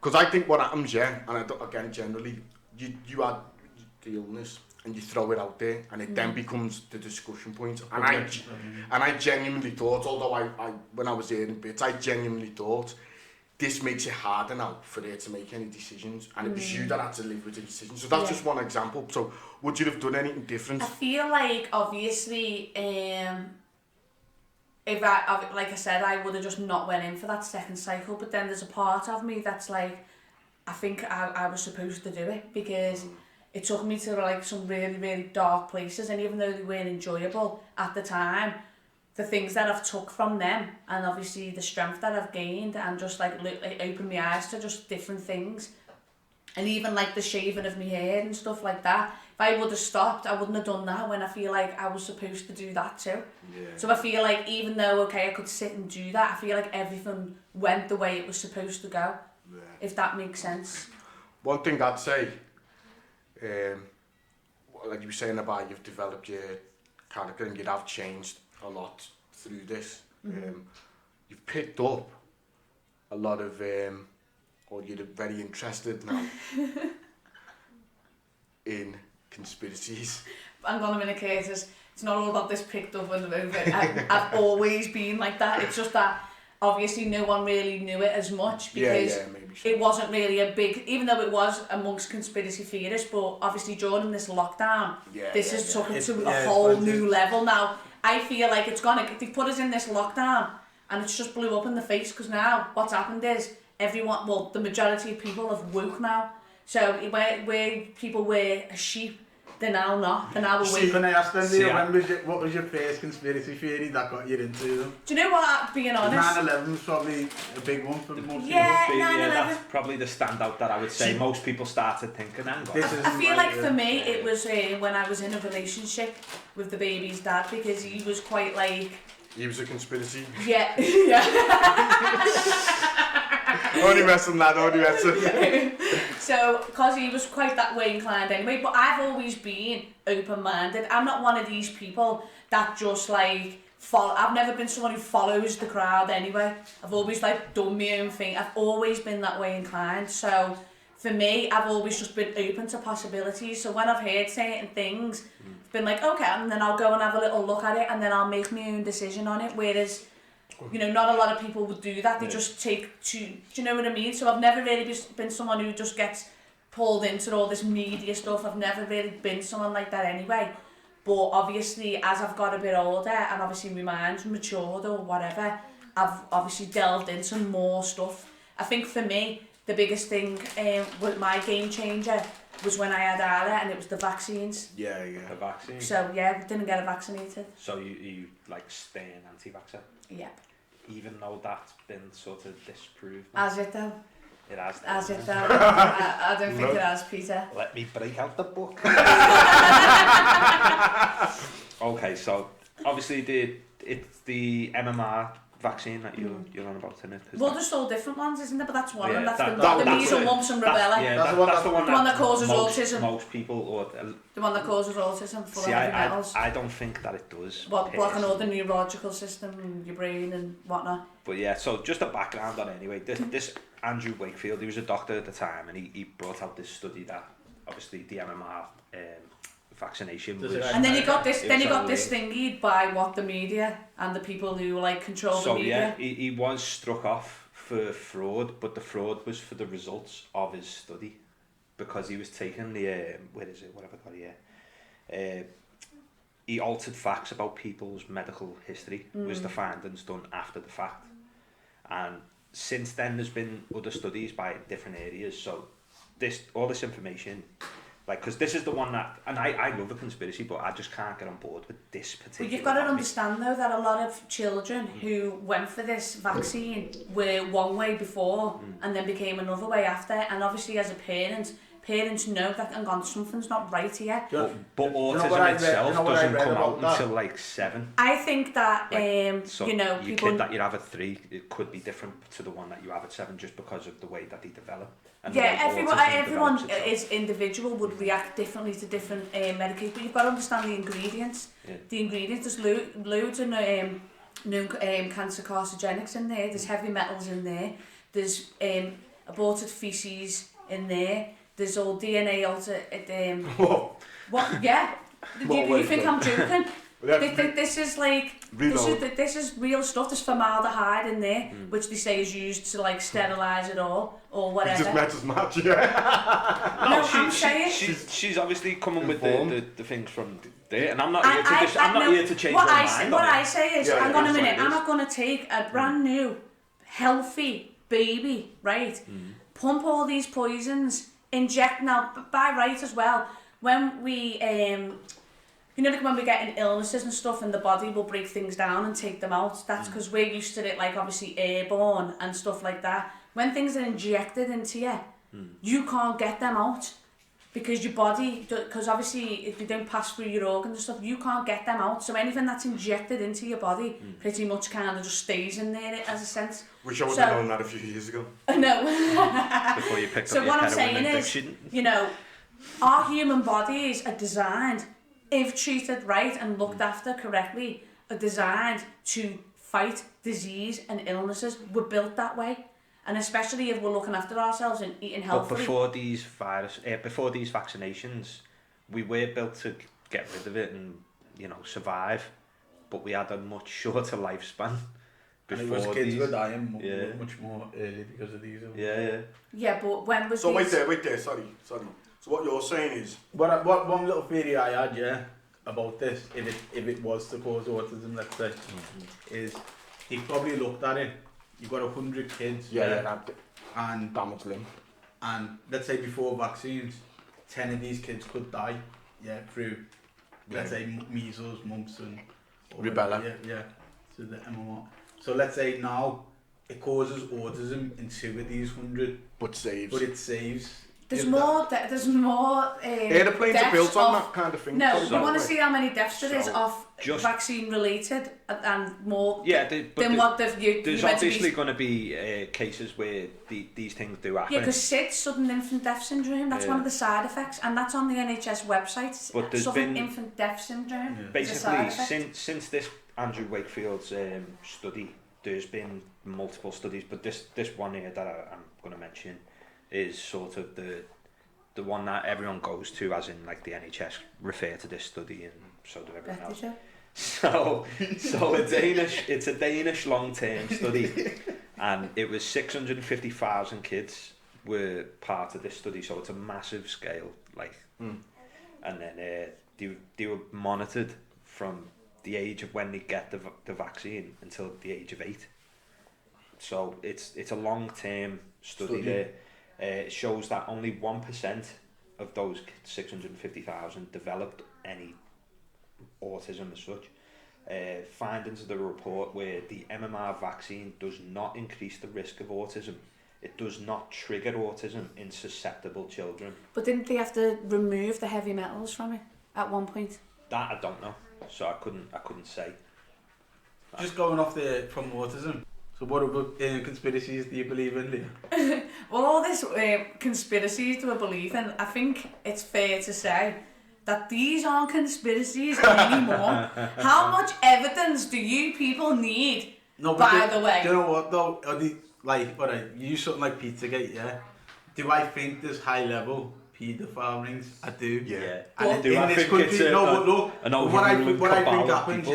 Because I think what happens, and I don't, again, generally, you had the illness and you throw it out there, and it then becomes the discussion point. And I genuinely thought, although I when I was hearing bits, I genuinely thought, this makes it harder now for her to make any decisions, and it was you that had to live with the decision. So that's just one example. So would you have done anything different? I feel like obviously, if I like I said, I would have just not went in for that second cycle. But then there's a part of me that's like, I think I was supposed to do it because it took me to like some really, really dark places, and even though they weren't enjoyable at the time, the things that I've took from them, and obviously the strength that I've gained, and just like opened my eyes to just different things, and even like the shaving of my hair and stuff like that. If I would have stopped, I wouldn't have done that when I feel like I was supposed to do that too. Yeah. So I feel like even though okay I could sit and do that, I feel like everything went the way it was supposed to go. Yeah. If that makes sense. One thing I'd say, like you were saying about you've developed your character and you have changed a lot through this. You've picked up a lot of, or you're very interested now in conspiracies. Hang on a minute, Curtis. It's not all about this picked up and over. I've always been like that. It's just that obviously no one really knew it as much because maybe so. it wasn't really a big, even though it was amongst conspiracy theorists, but obviously during this lockdown, this has took it to a whole new level now. I feel like it's gonna, they put us in this lockdown and it's just blew up in the face because now what's happened is everyone, well, the majority of people have woke now. So where people were a sheep, they're now not. They're now awake. See, can I ask them, what was your first conspiracy theory that got you into them? Do you know what, being honest? 9/11 was probably a big one for most people. Yeah, that's probably the standout that I would say most people started thinking, hang on. I feel like for me, it was when I was in a relationship with the baby's dad because he was quite like... He was a conspiracy. Yeah, yeah. Only messing, lad, only messing. So, because he was quite that way inclined anyway, but I've always been open-minded. I'm not one of these people that just like follow. I've never been someone who follows the crowd anyway. I've always like done my own thing. I've always been that way inclined. So, for me, I've always just been open to possibilities. So when I've heard certain things, I've been like, okay, and then I'll go and have a little look at it, and then I'll make my own decision on it. Whereas, you know, not a lot of people would do that. They just take to, do you know what I mean? So I've never really been someone who just gets pulled into all this media stuff. I've never really been someone like that anyway. But obviously, as I've got a bit older, and obviously my mind's matured or whatever, I've obviously delved into more stuff. I think for me, the biggest thing with my game changer was when I had Arla, and it was the vaccines. Yeah. The vaccine. So yeah, we didn't get her vaccinated. So you like staying anti-vaxxer? Yep. Even though that's been sort of disproved. Has it though? It has. Has it though? I don't think it has, Peter. Let me break out the book. Okay, so obviously it's the MMR vaccine that you're on about, isn't it? Well, there's all different ones, isn't there? But that's one of them. That's that's the measles, mumps and rubella. That's the one that causes autism. Most people, or the one that causes autism. For see, I don't think that it does. What, blocking all the neurological system in your brain and whatnot. But yeah, so just a background on it anyway. This Andrew Wakefield, he was a doctor at the time, and he brought out this study that obviously the MMR vaccination was, and then he got this thingy by what the media and the people who like control the media. So yeah, he was struck off for fraud, but the fraud was for the results of his study, because he was taking the he altered facts about people's medical history. Was the findings done after the fact, and since then there's been other studies by different areas. So all this information, like, because this is the one that, and I love a conspiracy, but I just can't get on board with this particular. But you've got to understand though that a lot of children who went for this vaccine were one way before and then became another way after, and obviously as a parents know that, hang on, something's not right here. But autism itself doesn't come out until like 7. I think that, so you know, your people... kid that you have at 3, it could be different to the one that you have at 7 just because of the way that they develop. And yeah, everyone is individual, would react differently to different medications, but you've got to understand the ingredients. Yeah. The ingredients, there's loads of known cancer carcinogenics in there, there's heavy metals in there, there's aborted feces in there, there's all DNA altered... what? Yeah. Do you think I'm joking? This is like... This is real stuff. There's formaldehyde in there, which they say is used to like sterilise it all, or whatever. You just met us match, yeah. No, I'm saying... She's obviously coming with the things from there, and I'm not here to change her mind. What I say is, hang on a minute, I'm I'm not going to take a brand new, healthy baby, right? Pump all these poisons, inject now, by right as well. When we... you know, like when we're getting illnesses and stuff and the body will break things down and take them out, that's because we're used to it, like obviously airborne and stuff like that. When things are injected into you, you can't get them out because your body, because obviously if you don't pass through your organs and stuff, you can't get them out. So anything that's injected into your body pretty much kind of just stays in there as a sense. Wish I would have known that a few years ago. No. Before you picked so up what your I'm saying addiction. is, you know, our human bodies are designed, if treated right and looked after correctly, are designed to fight disease and illnesses. We're built that way. And especially if we're looking after ourselves and eating healthily. But before these vaccinations, we were built to get rid of it and, you know, survive. But we had a much shorter lifespan. And it was kids were dying much more early because of these. Yeah, but when was So wait there, sorry. So what you're saying is... What one little theory I had, about this, if it was to cause autism, let's say, is he probably looked at it, you've got 100 kids, and damage limb. And let's say before vaccines, 10 of these kids could die, through, let's say, measles, mumps and... Rubella. So the MMR. So let's say now, it causes autism in 2 of these 100. But it saves. There's more airplanes are built on that kind of thing. No, we want to see how many deaths there is of vaccine related and more than what there's obviously going to be cases where these things do happen. Yeah, because SIDS, sudden infant death syndrome, that's one of the side effects, and that's on the NHS website. But there's sudden infant death syndrome. Basically, since this Andrew Wakefield's study, there's been multiple studies, but this one here that I'm going to mention is sort of the one that everyone goes to, as in like the NHS refer to this study and so do everyone else. So it's a Danish long-term study, and it was 650,000 kids were part of this study, so it's a massive scale, and then they were monitored from the age of when they get the vaccine until the age of 8. So it's a long-term study there. It shows that only 1% of those 650,000 developed any autism as such. Findings of the report where the MMR vaccine does not increase the risk of autism. It does not trigger autism in susceptible children. But didn't they have to remove the heavy metals from it at one point? That I don't know, so I couldn't say. Just going off from autism. So what other conspiracies do you believe in, Leah? Well, all this conspiracies do I believe in. I think it's fair to say that these aren't conspiracies anymore. How much evidence do you people need? No, by the way, do you know what though? Are they, you use something like Pizzagate, Do I think there's high level paedophile rings? I do. Yeah. And in this country, but look, what I think happens,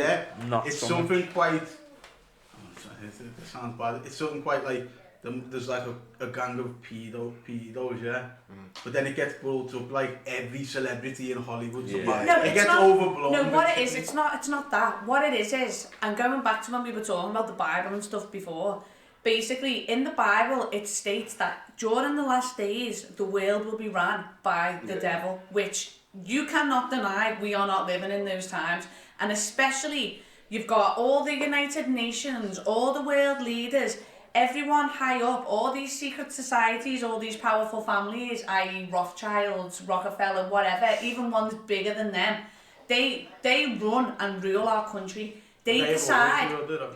it's something quite. It sounds bad. It's something quite like there's like a gang of pedos, But then it gets built up like every celebrity in Hollywood. No, it gets overblown. No, what it is, it's not that. What it is, and going back to when we were talking about the Bible and stuff before, basically in the Bible it states that during the last days the world will be run by the devil, which you cannot deny. We are not living in those times, and especially you've got all the United Nations, all the world leaders, everyone high up, all these secret societies, all these powerful families, i.e. Rothschilds, Rockefeller, whatever, even ones bigger than them, they run and rule our country. They decide.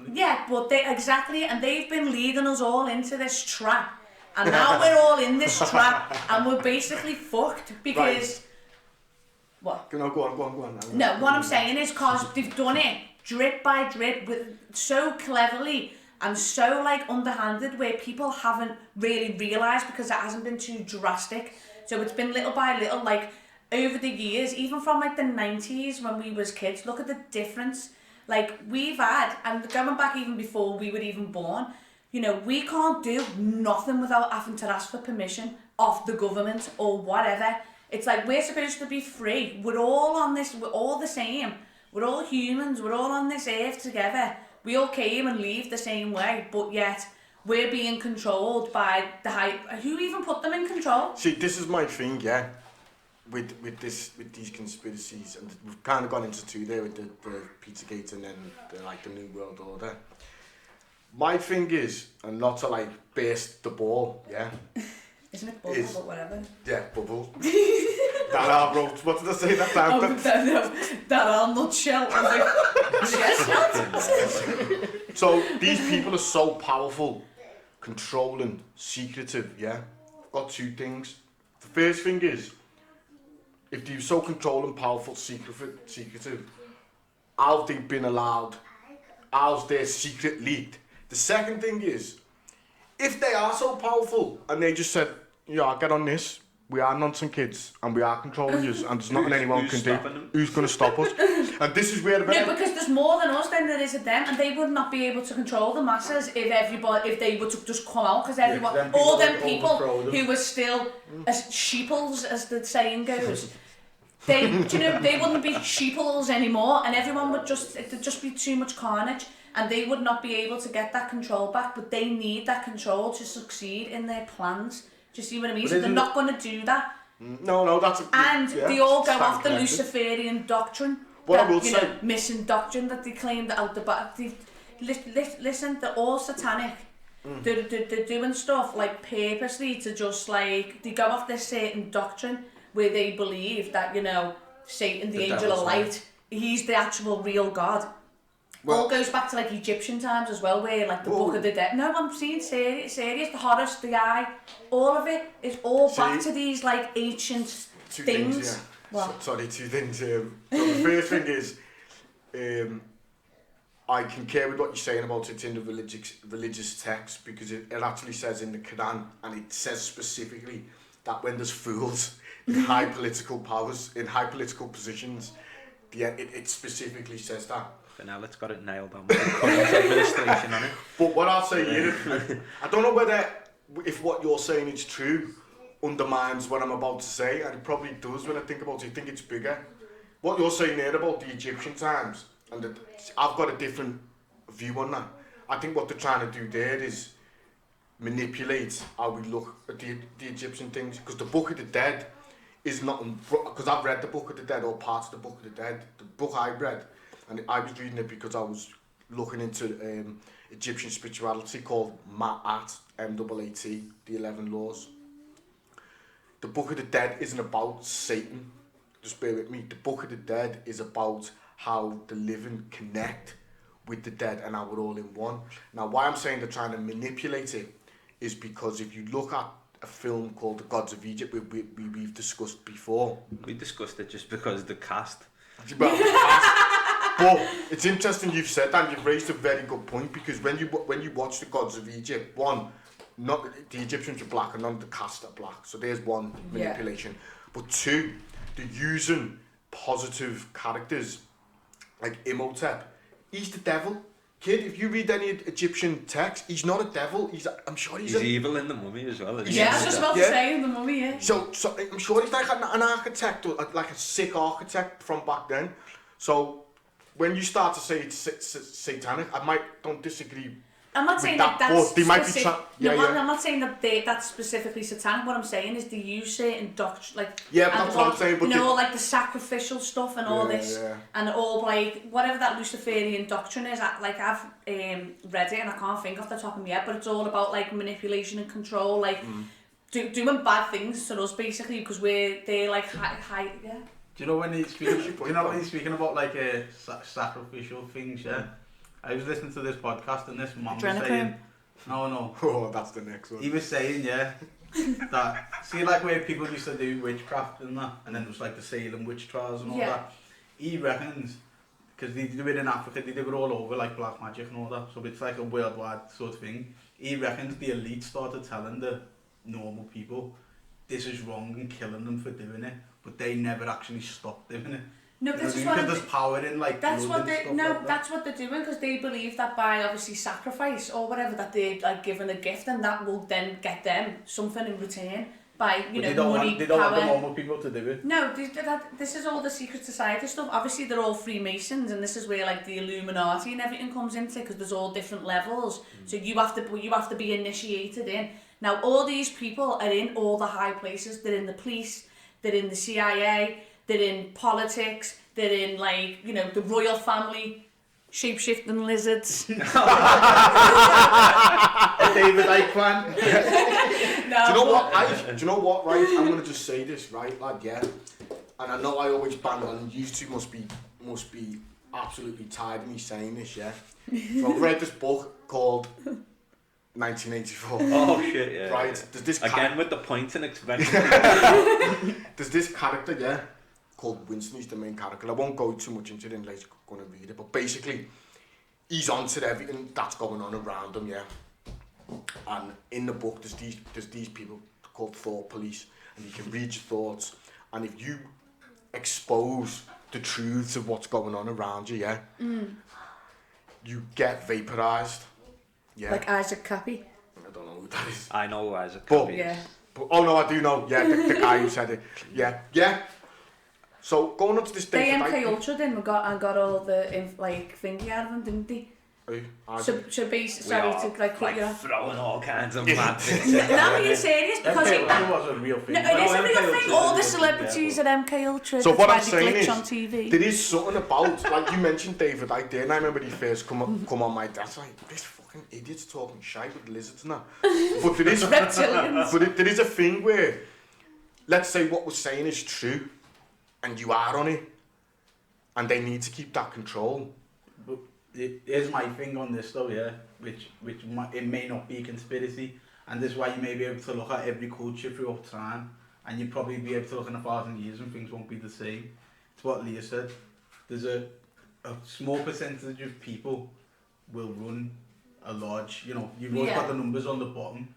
And they've been leading us all into this trap. And now we're all in this trap and we're basically fucked because... What? No, go on. No, what I'm saying is because they've done it drip by drip, with so cleverly and so underhanded, where people haven't really realised because it hasn't been too drastic. So it's been little by little, over the years, even from the 90s when we was kids. Look at the difference. We've had, and going back even before we were even born, we can't do nothing without having to ask for permission of the government or whatever. It's we're supposed to be free. We're all on this, we're all the same. We're all humans, we're all on this earth together. We all came and leave the same way, but yet we're being controlled by the hype. Who even put them in control? See, this is my thing, with these conspiracies, and we've kind of gone into two there with the Pizzagate and then the New World Order. My thing is, and not to burst the ball, Isn't it bubble, but whatever? Yeah, bubble. That I wrote. What did I say that time? That I'll nutshell. So these people are so powerful, controlling, secretive. I've got two things. The first thing is, if they're so controlling, powerful, secretive, how they've been allowed, how's their secret leaked. The second thing is, if they are so powerful and they just said, yeah, get on this, we are nonce kids and we are controlling you and there's nothing anyone can do, who's going to stop us? And this is where the No, because there's more than us than there is of them, and they would not be able to control the masses if they were to just come out, because everyone, all them people who were still as sheeples, as the saying goes, they wouldn't be sheeples anymore, and everyone would it'd just be too much carnage, and they would not be able to get that control back, but they need that control to succeed in their plans. Do you see what I mean? So they're not going to do that. No, that's... They all go off the Luciferian doctrine. What I will say... Missing doctrine that they claimed out the back. Listen, they're all satanic. They're doing stuff like purposely to just like... They go off this certain doctrine where they believe that, Satan, the angel of light, he's the actual real God. Well, all goes back to like Egyptian times as well, where like the Book of the Dead. No, I'm seeing serious. The Horus, the Eye, all of it is all back to these like ancient things. Sorry, two things. So the first thing is, I concur with what you're saying about it in the religious text, because it actually says in the Quran, and it says specifically that when there's fools in high political powers, in high political positions, it specifically says that. Now it's got it nailed on with the current administration on it. But what I'll say here, I don't know if what you're saying is true, undermines what I'm about to say, and it probably does when I think about it. I think it's bigger. What you're saying here about the Egyptian times, and I've got a different view on that. I think what they're trying to do there is manipulate how we look at the Egyptian things, because the Book of the Dead is not, because I've read the Book of the Dead, or parts of the Book of the Dead, the book I read. And I was reading it because I was looking into Egyptian spirituality called Ma'at, M-A-A-T, the 11 Laws. The Book of the Dead isn't about Satan, just bear with me. The Book of the Dead is about how the living connect with the dead and how we're all in one. Now, why I'm saying they're trying to manipulate it is because if you look at a film called The Gods of Egypt, we've discussed before. We discussed it just because the cast. But it's interesting you've said that, and you've raised a very good point, because when you watch The Gods of Egypt, one, not the Egyptians are black and none of the cast are black, so there's one manipulation. But two, they're using positive characters like Imhotep. He's the devil. Kid, if you read any Egyptian text, he's not a devil. I'm sure he's evil in the Mummy as well. I was just about to say in the Mummy, yeah. So I'm sure he's like an architect, or like a sick architect from back then. So when you start to say it's satanic, don't disagree. I'm not saying that that's they might be I'm not saying that that's specifically satanic. What I'm saying is they use certain doctrine, like that's what I'm saying. But like the sacrificial stuff and all this, and all like whatever that Luciferian doctrine is. I've read it and I can't think off the top of my head, but it's all about like manipulation and control, like doing bad things to us basically, because they're like high. Yeah. Do you know when he's speaking about like sacrificial things? Yeah. I was listening to this podcast and this mom was saying, no. Oh, that's the next one. He was saying, that see like where people used to do witchcraft and that, and then it was like the Salem witch trials and all that. He reckons, because they do it in Africa, they do it all over like black magic and all that, so it's like a worldwide sort of thing. He reckons the elite started telling the normal people this is wrong and killing them for doing it, but they never actually stopped doing it. No, this is what there's power in like that's what that's what they're doing, because they believe that by obviously sacrifice or whatever, that they're like given a gift and that will then get them something in return by money, they don't want the normal people to do it. No, this is all the secret society stuff. Obviously they're all Freemasons, and this is where like the Illuminati and everything comes into, because there's all different levels. So you have to be initiated in. Now all these people are in all the high places. They're in the police, they're in the CIA, they're in politics, they're in like, the royal family, shape-shifting lizards. David Icke fan. No, do you know what, right? I'm going to just say this, right, lad, yeah? And I know I always bang on, you two must be absolutely tired of me saying this, yeah? So I've read this book called 1984. Oh shit, yeah. Right? Yeah. There's this again with the points and expenses. There's this character, yeah, called Winston. He's the main character. I won't go too much into it unless you're going to read it, but basically he's onto everything that's going on around him, yeah. And in the book, there's these people called thought police, and you can read your thoughts. And if you expose the truths of what's going on around you, you get vaporized. Yeah. Like Isaac Cappy. I don't know who that is. I know Isaac But, Cappy. Yeah. But, oh no, I do know. Yeah, the guy who said it. Yeah. So going on to this They day. MK Ultra then got all the thingy out of them, didn't they? So basically, sorry to cut you off. Throwing all kinds of mad things. No, you're serious because MK Ultra was a real thing. No, it is a real thing. All the celebrities at MK Ultra. So what I'm that's why they saying is, glitch on TV. there is something about, like you mentioned David, like there, and I remember he first come on my dad's like, this fucking idiot's talking shite with lizards and that. But there is, Reptilians. but there is a thing where, let's say what we're saying is true, and you are on it, and they need to keep that control. But here's my thing on this though, yeah, which it may not be a conspiracy, and this is why you may be able to look at every culture throughout time, and you'd probably be able to look in 1,000 years and things won't be the same. It's what Leah said. There's a small percentage of people will run a large, you've always got the numbers on the bottom,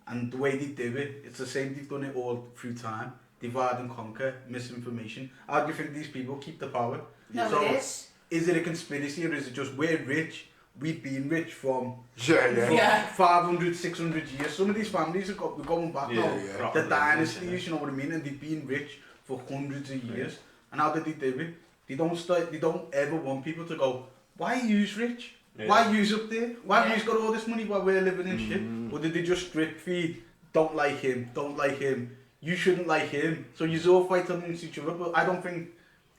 and the way they do it, it's the same. They've done it all through time. Divide and conquer, misinformation. How do you think these people keep the power? No, So, it is. Is it a conspiracy or is it just we're rich? We've been rich from Yeah. 500, 600 years. Some of these families are going back now. The dynasties, you know what I mean? And they've been rich for hundreds of years. And how did they do it? They don't ever want people to go, why are you rich? Yeah. Why are you up there? Why have you got all this money while we're living in shit? Or did they just strip feed? Don't like him. You shouldn't like him. So you all fight amongst each other. But I don't think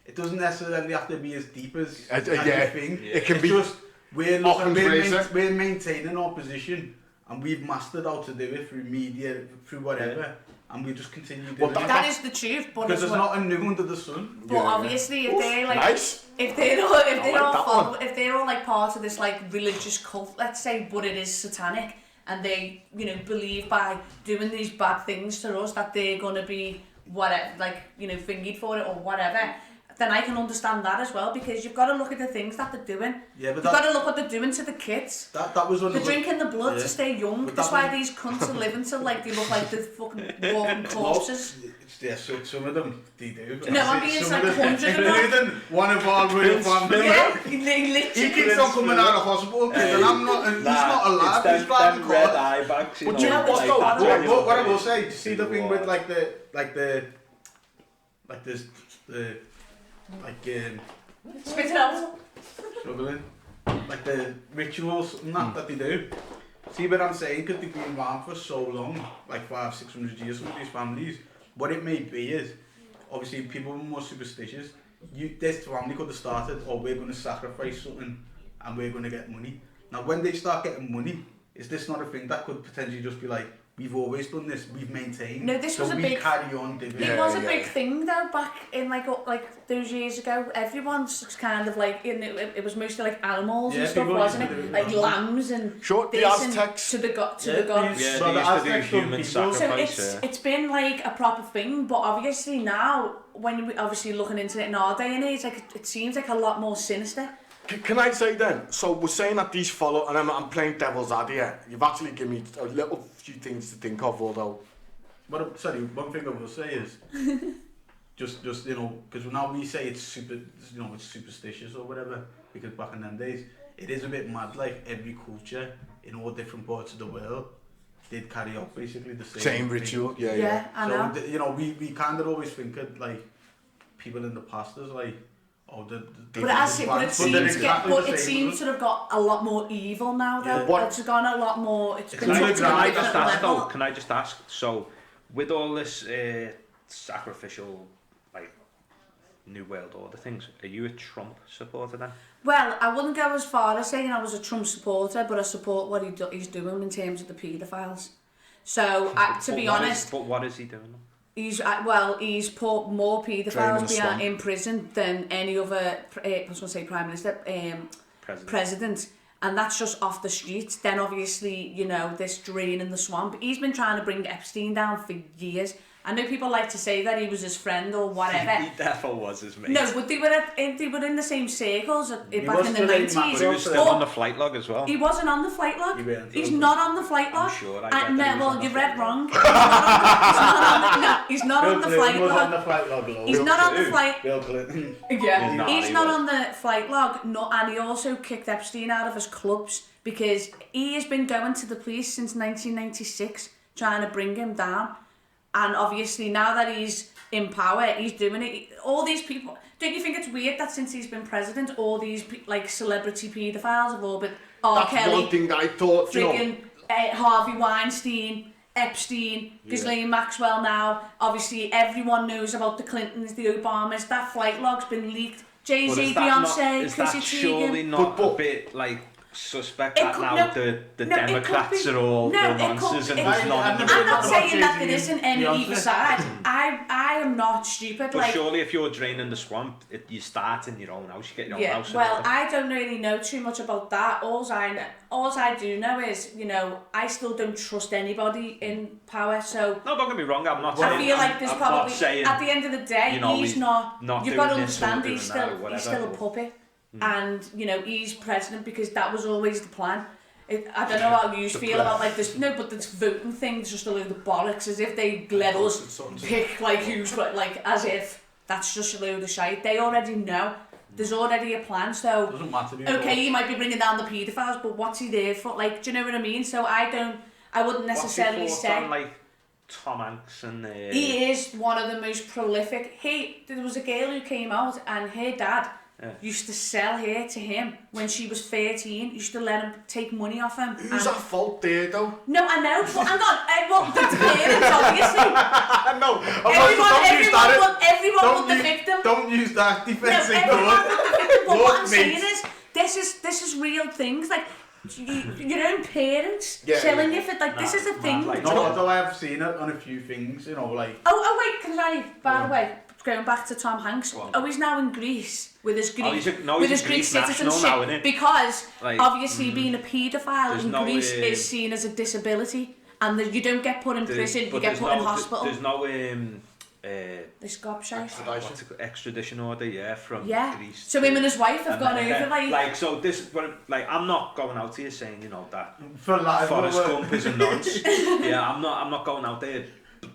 it doesn't necessarily have to be as deep as you think. It can it's be just we're Occam's maintaining our position, and we've mastered how to do it through media, through whatever, and we just continue doing it. That is the truth, but Because there's nothing new under the sun. But obviously, if they're like, nice. if they're all like part of this like religious cult, let's say, but it is satanic, and they believe by doing these bad things to us that they're gonna be whatever, fingered for it or whatever. Then I can understand that as well, because you've got to look at the things that they're doing. Yeah, but you've got to look what they're doing to the kids. That was they're drinking the blood to stay young. But that's why these cunts are living till they look like the fucking walking corpses. Yeah, some of them, they do. No, I mean it's like 100 of them. One of our royal family. Yeah, they literally. He keeps on coming out of hospital, and I'm not. And he's not alive. He's driving cars. Red eye bags. But you know what's What I will say, do you see the thing with Spit it out. struggling, like the rituals and that they do. See what I'm saying? Because they've been around for so long, like 500-600 years, some of these families. What it may be is, obviously people are more superstitious. This family could have started, we're going to sacrifice something and we're going to get money. Now when they start getting money, is this not a thing that could potentially just be like, we've always done this, we've maintained, no, this so was a we big, carry on doing it. It was a big thing though back in like those years ago. Everyone's kind of like, it was mostly like animals and stuff, wasn't it? Like lambs and the Aztecs. to the gods. Yeah, they used to do human sacrifice. So it's been like a proper thing, but obviously now, when we obviously looking into it in our day and age, like it seems like a lot more sinister. Can I say then, so we're saying that these follow, and I'm playing devil's advocate. You've actually given me a little few things to think of, although... One thing I will say is, just because now we say it's it's superstitious or whatever, because back in them days, it is a bit mad, like every culture in all different parts of the world did carry out basically the same ritual, yeah. I know. So, we kind of always think of, like, people in the past as, like, it seems to have got a lot more evil now though. Yeah. It's gone a lot more. Can I just ask? So, with all this sacrificial, like, New World Order things, are you a Trump supporter then? Well, I wouldn't go as far as saying I was a Trump supporter, but I support what he's doing in terms of the paedophiles. So, to be honest, but what is he doing? He's put more paedophiles in prison than any other, Prime Minister, President. And that's just off the streets. Then obviously, this drain in the swamp. He's been trying to bring Epstein down for years. I know people like to say that he was his friend or whatever. He definitely was his mate. No, but they were in the same circles back in the 90s. But he was still on the flight log as well. He wasn't on the flight log. He's not on the flight log. I'm sure I read that he was on the you flight read log. wrong. He's not on the flight log. He's not on the flight. Bill Clinton. Yeah, No, he's he not wasn't. on the flight log. No, and he also kicked Epstein out of his clubs because he has been going to the police since 1996 trying to bring him down. And obviously now that he's in power, he's doing it. All these people, don't you think it's weird that since he's been president, all these like celebrity paedophiles have all been That's Kelly, one thing I thought, you know. friggin' Harvey Weinstein, Epstein, Ghislaine Maxwell now. Obviously everyone knows about the Clintons, the Obamas. That flight log's been leaked. Jay-Z, But is that not- Beyonce, is Chrissy that surely Teigen. not But- a bit like suspect It that could- now no, the no, it could Democrats be- are all no, the it could- nonces and it- there's none in the I'm not middle? saying that there Jay-Z isn't and any Beyonce. either side. I am not stupid. But Like, surely if you're draining the swamp, you start in your own house, you get your own yeah. house. in Well, order. I don't really know too much about that. All I do know is, you know, I still don't trust anybody in power. So No, don't get me wrong, I'm not I saying... feel like there's I'm not probably saying, at the end of the day, you know, he's he's not. not You've doing got to this or understand doing he's that or still whatever, a but- puppet, and you know he's president because that was always the plan. I don't know how you feel about like this. No, but this voting thing's just a load of bollocks. As if they let us pick like who's like as if that's just a load of shite. They already know. There's already a plan. So Doesn't matter. okay, he might be bringing down the paedophiles, but what's he there for? Like, do you know what I mean? So I wouldn't necessarily What's your say. thoughts on, like, Tom Hanks and... He is one of the most prolific. There was a girl who came out and her dad used to sell her to him when she was 13. Used to let him take money off him. Who's at fault there, though? No, I know, but hang on. Well, the parents, obviously. No, Everyone but the victim. Don't use that defensive Everyone word. but the victim. But what I'm Look, saying mate. is, this is real things. Like, your own parents Yeah, selling yeah. you for, like, this is a thing. like- No, although I have seen it on a few things, you know, like... Oh wait, can I, by the way, going back to Tom Hanks, he's now in Greece with his Greek, he's a with his Greek Greek national citizenship now, innit? because Like, obviously being a paedophile there's in no, Greece is seen as a disability and you don't get put in prison, you but get there's put in no- hospital. There's no... This gobshite. what's it called? Extradition order, from Yeah. Greece. So him and his wife have gone over like so this, but like I'm not going out here saying, you know, that For life, Forrest Gump is a nonce. Yeah, I'm not going out there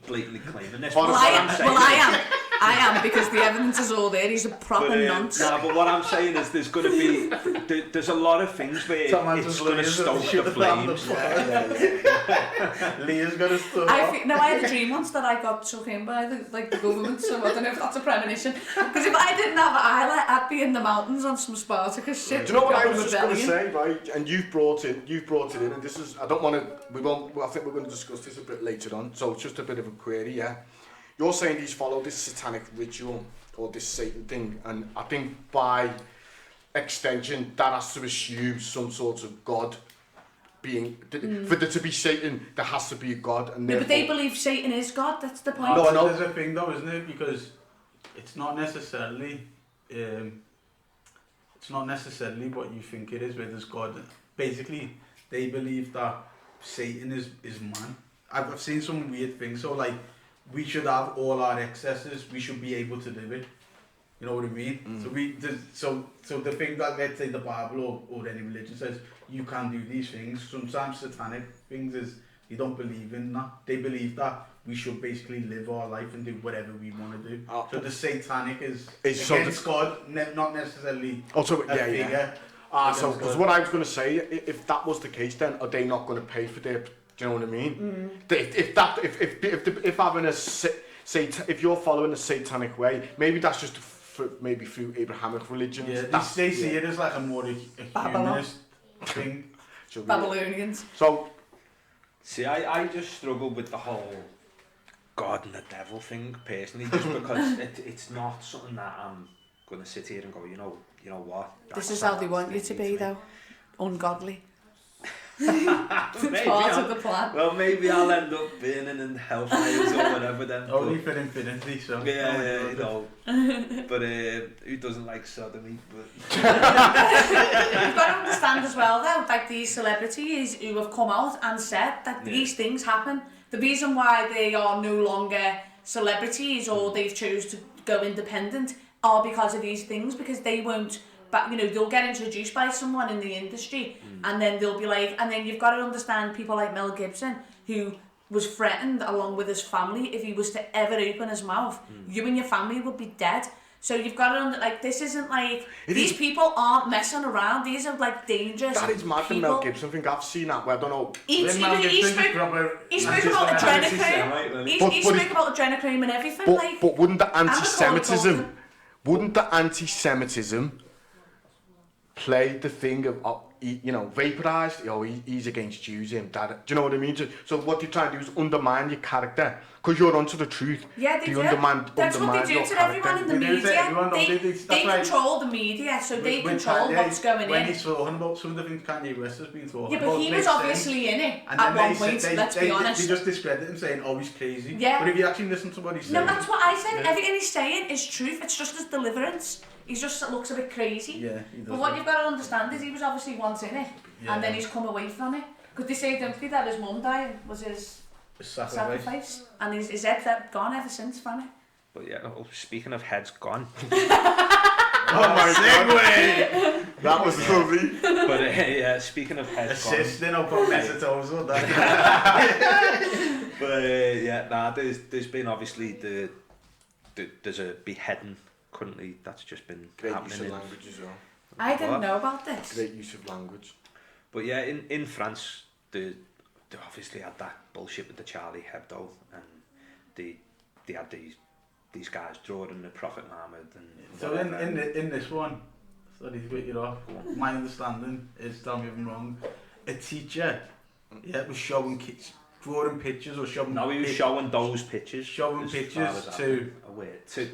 blatantly claiming this. Well, but I what am. I'm saying Well, I am because the evidence is all there. He's a proper nonce. Nah, but what I'm saying is there's going to be there's a lot of things where it's going to stoke the flames. Leah's got a story. I had a dream once that I got took in by the government, so I don't know if that's a premonition. Because if I didn't have an eyelid, I'd be in the mountains on some Spartacus shit. Do you know what I was proper just going to rebellion. say, right? And you've brought it in, and this is, I don't want to, I think we're going to discuss this a bit later on, so it's just a bit of a query, yeah? You're saying he's followed this satanic ritual, or this Satan thing, and I think by extension, that has to assume some sort of God being, for there to be Satan, there has to be a God, and No, but they believe Satan is God, that's the point. No, I know. There's a thing though, isn't it? Because it's not necessarily what you think it is, where there's God. Basically, they believe that Satan is man. I've seen some weird things. So like, we should have all our excesses. We should be able to do it. You know what I mean? So so the thing that, let's say, the Bible or any religion says you can do these things. Sometimes satanic things is you don't believe in that. They believe that we should basically live our life and do whatever we want to do. So the satanic is against God, not necessarily a figure. So because what I was going to say, if that was the case, then are they not going to pay for their? Do you know what I mean? If having if you're following a satanic way, maybe that's just maybe through Abrahamic religions. Yeah, they see it as like a more humanist thing. Babylonians. So, see, I just struggle with the whole God and the devil thing personally, just because it's not something that I'm going to sit here and go, you know what? This is how they want you to be, though. Ungodly. Maybe Part of the plan. Well, maybe I'll end up burning in hellfires or whatever then. Only for infinity, so. Yeah, you know. But who doesn't like sodomy? But You've got to understand as well, though, like these celebrities who have come out and said that these things happen. The reason why they are no longer celebrities or they've chose to go independent are because of these things, because they won't, but you know, they'll get introduced by someone in the industry and then they'll be like, and then you've got to understand people like Mel Gibson, who was threatened along with his family if he was to ever open his mouth. You and your family would be dead. So you've got to like, this isn't like, these people aren't messing around. These are like dangerous. That is mad, the Mel Gibson thing. I've seen that, where I don't know. He spoke about adrenochrome. He spoke about adrenochrome and everything. But wouldn't the anti-Semitism play the thing of, you know, vaporised, you know, he's against Jews, him, that, do you know what I mean? So what they're trying to do is undermine your character, because you're onto the truth. Yeah, they do. That's what they do to everyone in the media. They control the media, so they control what's going in. When he's talking about some of the things Kanye West has been talking about. Yeah, but he was obviously in it at one point, let's be honest. They just discredit him, saying, oh, he's crazy. Yeah. But if you actually listen to what he's saying... No, that's what I said. Everything he's saying is truth. It's just his deliverance. He just looks a bit crazy. Yeah, he does. But what you've got to understand is he was obviously once in it, and then he's come away from it. Because they say, don't they, that his mum died was his sacrifice. And his head's gone ever since from it. But yeah, speaking of heads gone. Oh my god! That was lovely. But yeah, speaking of heads gone. Assisting up on Mesotosal, But yeah, nah, there's been obviously there's a beheading currently that's just been great happening. Use of language as well. I didn't know about this. Great use of language. But yeah, in France, they obviously had that bullshit with the Charlie Hebdo, and they had these guys drawing the Prophet Muhammad and so in this one, sorry to cut you off, my understanding is, tell me if I'm wrong, a teacher was showing kids, drawing pictures or showing... No, he was showing those pictures. Showing pictures to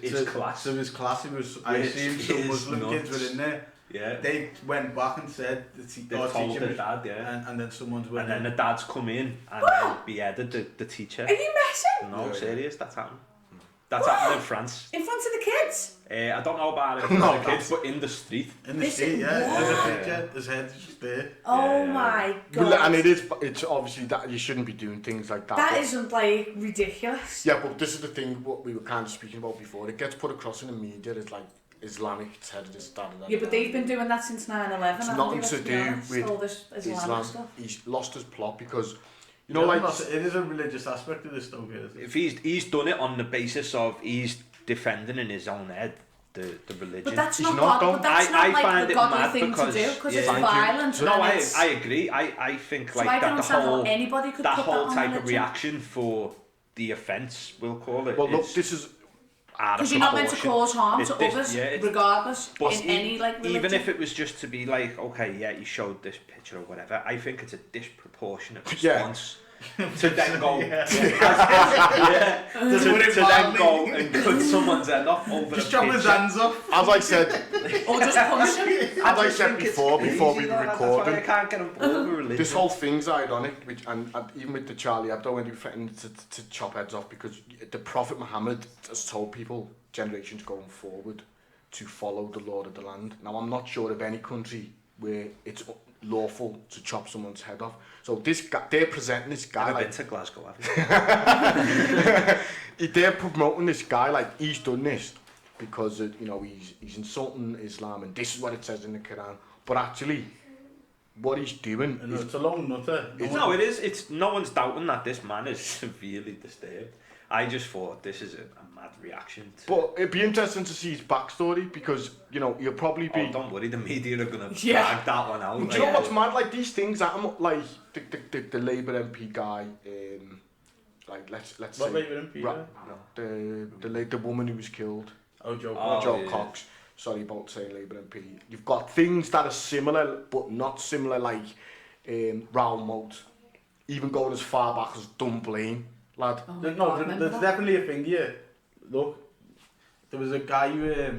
his class. To his class, it was, I assume some Muslim kids were in there. Yeah. They went back and said they told the dad, yeah. And then someone's went and then the dad's come in and beheaded the teacher. Are you messing? No, serious, that's happened. That's happened in France. In front of the kids? I don't know about it in front of the kids, but in the street. In the street, yeah. There's a picture, his head's just there. Oh my god. And it's obviously that you shouldn't be doing things like that. That isn't like ridiculous. Yeah, but this is the thing, what we were kind of speaking about before. It gets put across in the media as like Islamic terrorists. Yeah, but they've been doing that since 9/11. It's nothing to do with all this Islamic stuff. He's lost his plot because, you know, like... It is a religious aspect of this though, isn't it? If he's done it on the basis of he's defending in his own head the religion. But that's not God, but that's not like the godly thing to do, because it's violent. No, I agree. I think so like I that the whole type of reaction for the offence, we'll call it. Well, look, this is... Because you're not meant to cause harm to others, regardless, in any like religion. Even if it was just to be like, okay, yeah, you showed this picture or whatever, I think it's a disproportionate response. To then go, to then go and cut someone's head off over just chop his hands off. As I said, or just punch him. As I said before we were recording, I can't get involved with religion. This whole thing's ironic, and even with the Charlie Hebdo, when he threatened to chop heads off, because the Prophet Muhammad has told people, generations going forward, to follow the Lord of the land. Now, I'm not sure of any country where it's lawful to chop someone's head off. So this guy, they're presenting this guy like... I've been to Glasgow, have you? They're promoting this guy like he's done this because, you know, he's insulting Islam and this is what it says in the Quran. But actually, what he's doing... No, it's a long nutter. No, it is. It's no one's doubting that this man is severely disturbed. I just thought this is a mad reaction. But it'd be interesting to see his backstory because, you know, he'll probably be... Oh, don't worry, the media are going to drag that one out. Do you know what's mad? Like, these things happen, like the Labour MP guy, like, let's what say... What Labour MP guy? The woman who was killed. Oh, Joe Cox. Sorry about saying Labour MP. You've got things that are similar, but not similar, like Raoul Moat. Even going as far back as Dunblane. Lad. Oh there's definitely a thing here. Look, there was a guy who, it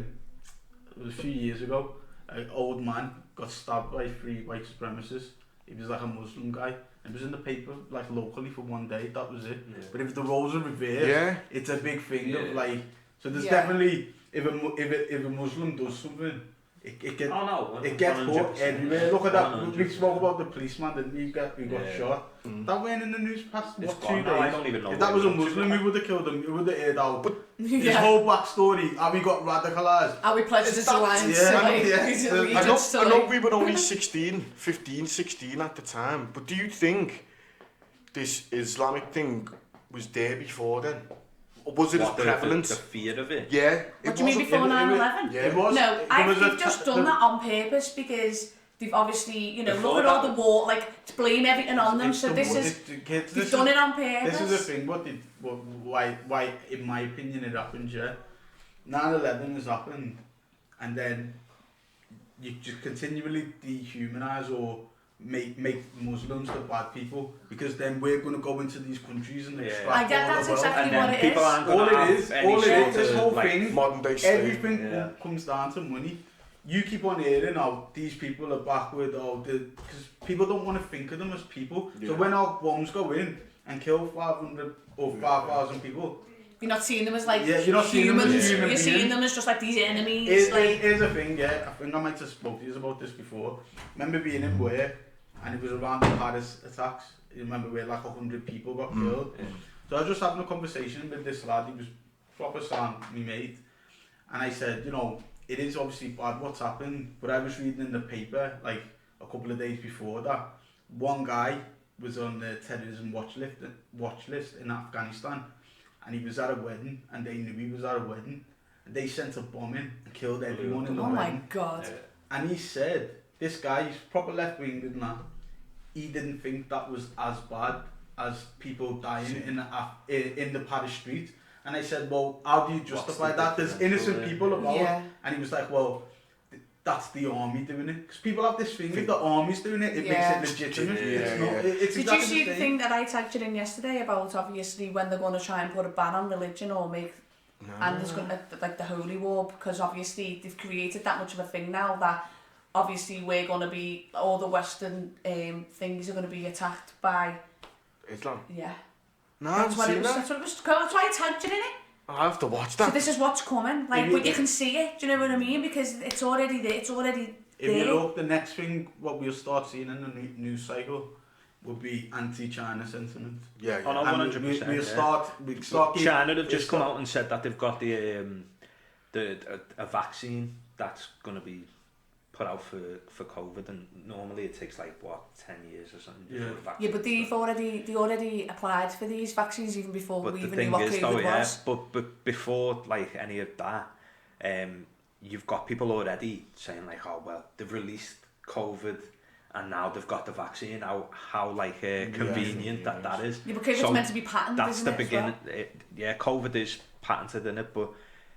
was a few years ago, an old man got stabbed by 3 white supremacists. He was like a Muslim guy. It was in the paper, like locally for one day, that was it. Yeah. But if the roles are reversed, it's a big thing of like, so there's definitely, if a Muslim does something, it gets no, it gets put 100%. everywhere. Look at that. 100%. We spoke about the policeman, didn't we? Who got shot. That went in the news past It's what, gone 2 now, I days. don't even know If that was a what it was. Muslim, we would have killed him. We would have aired out. But his Yeah. whole backstory, how he got radicalised. Are we pledged to alliance? Yeah, Like, yeah. I know we were only 15, 16 at the time, but do you think this Islamic thing was there before then? Or was it as prevalent? The fear of it? Yeah. What do you mean before 9/11? Yeah. It was. No, there I was think they've just done that on purpose because they've obviously, you know, Before look at all that- the war, like, to blame everything on them. So this is, they've done it on purpose. This is the thing, why, in my opinion, it happened, yeah. 9/11 has happened, and then you just continually dehumanise or make Muslims the bad people, because then we're going to go into these countries and extract I get all that's the wealth. exactly And what then it people is. aren't All gonna it have is, any all it sort is, this of, whole like, thing, modern day slave. everything comes down to money. You keep on hearing how these people are backward, because people don't want to think of them as people. So when our bombs go in and kill 500 or 5,000 people, You're not seeing them as like Yeah, you're not seeing them as humans. human You're seeing beings. them as just like these enemies. here's the thing, yeah. I think I might have spoke to you about this before. Remember being in work, and it was around the Paris attacks. You remember where like 100 people got killed. Yeah. So I was just having a conversation with this lad. He was proper sound, me mate, and I said, you know, it is obviously bad what's happened, but I was reading in the paper like a couple of days before that, one guy was on the terrorism watch list in Afghanistan, and he was at a wedding, and they knew he was at a wedding, and they sent a bomb in and killed everyone in the Oh my wedding. god. And he said, this guy, he's proper left-wing, didn't that? He didn't think that was as bad as people dying in the Paris street. And I said, well, how do you justify that? There's innocent people about. Yeah. And he was like, well, that's the army doing it. Because people have this thing, if the army's doing it, it Yeah. makes it legitimate. Yeah, It's not, yeah. it's Did exactly you see the same. thing that I tagged you in yesterday about obviously when they're going to try and put a ban on religion or make and there's going to like the holy war, because obviously they've created that much of a thing now that obviously we're going to be, all the Western things are going to be attacked by Islam. yeah. No, I haven't seen that. That's what it was. That's why I tagged you in it. I have to watch So that. this is what's coming, like, but you can see it. Do you know what I mean? Because it's already there. It's already If there. you look, the next thing, what we'll start seeing in the news cycle will be anti-China sentiment. Yeah, Oh, yeah. no, And 100%. we'll start China have just come out and said that they've got a vaccine that's going to be put out for COVID, and normally it takes like what 10 years or something. Yeah. before the vaccine Yeah, but they already applied for these vaccines even before But we the even knew thing what is, COVID though, yeah, was. but before like any of that, you've got people already saying like, oh well, they've released COVID and now they've got the vaccine. How like convenient that is. Yeah, but COVID's So meant to be patented, That's isn't the it, as beginning. well? COVID is patented in it, but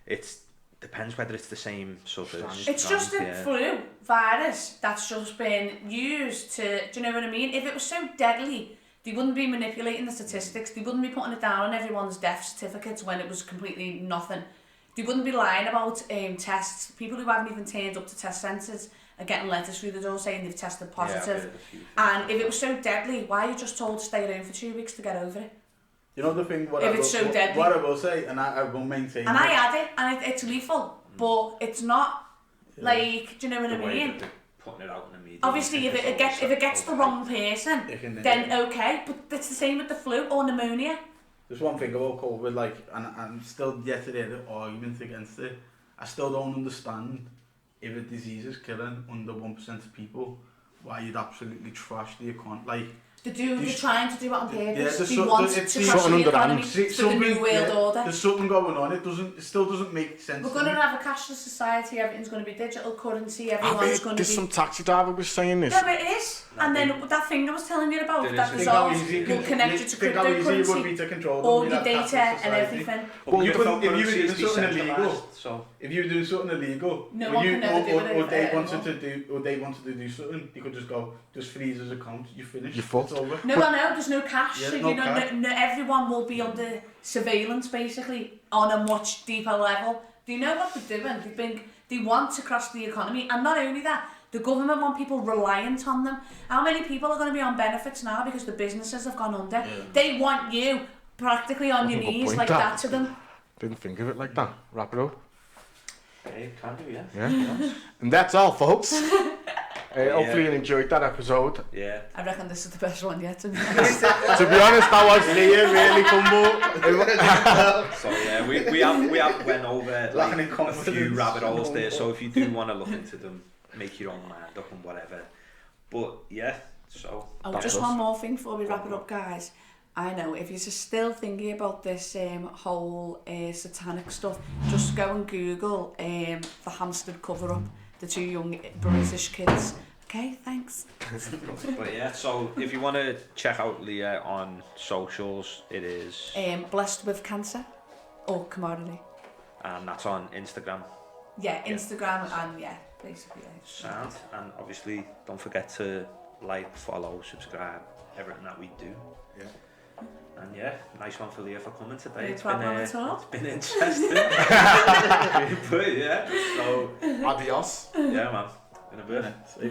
it's depends whether it's the same sort of. It's just a strand, yeah. flu virus that's just been used to, do you know what I mean? If it was so deadly, they wouldn't be manipulating the statistics. They wouldn't be putting it down on everyone's death certificates when it was completely nothing. They wouldn't be lying about tests. People who haven't even turned up to test centres are getting letters through the door saying they've tested positive. And if it was so deadly, why are you just told to stay at home for 2 weeks to get over it? You know the thing, If it's so deadly. what I will say, and I will maintain And I had it, and it's lethal, but it's not, like, do you know what I The way mean? that they're putting it out in the media. Obviously, if it gets the wrong person, then okay, but it's the same with the flu or pneumonia. There's one thing about COVID, like, and I'm still yet to hear the argument against it. I still don't understand if a disease is killing under 1% of people, why you'd absolutely trash the economy. Like, They're trying to do it on purpose. They there's want it's to crash the something economy underhand. for the new world order. There's something going on. It still doesn't make sense. We're going to have a cashless society. Everything's going to be digital currency. I Everyone's bet going to there's be. some taxi driver was saying this. No, but it is. And then that thing I was telling you about, There that is. Think how resolves, easy will connect you to think how easy it would be cryptocurrency, to control all them, your you'd data have cashless and society. everything. Well, you couldn't, if you were cryptocurrency doing is something illegal, decentralised, so if you were doing something illegal, No or one you can never do it or they anymore. wanted to do something, you could just go, just freeze his account, you're finished. You're fucked. It's over. No, I know, there's no cash. Yeah, So, no you know, cash. everyone will be under surveillance, basically, on a much deeper level. They know what they're doing. They want to crash the economy. And not only that, the government want people reliant on them. How many people are going to be on benefits now because the businesses have gone under? Yeah. They want you practically on your That's a good knees point, like that. that to them. Didn't think of it like that. Wrap it up. Hey, can do, yeah. Yeah. And that's all, folks. Hopefully you enjoyed that episode. Yeah. I reckon this is the best one yet. To be honest. To be honest, that was really combo. So yeah, we have went over like, a few rabbit holes there. So if you do want to look into them, make your own mind up and whatever. But yeah, so. Oh, just one more thing before we wrap it up, guys. I know if you're still thinking about this whole satanic stuff, just go and Google the Hampstead cover-up, the 2 young British kids. Okay, thanks. But yeah, so if you want to check out Leah on socials, it is Blessed with Cancer or Commodity. and that's on Instagram. Yeah, Instagram and yeah, basically. Yeah. Sound. And obviously, don't forget to like, follow, subscribe, everything that we do. Yeah. And yeah, nice one for Leah for coming today. No It's problem at all. It's been interesting. But yeah, so Adios. yeah, man. In a bit. See?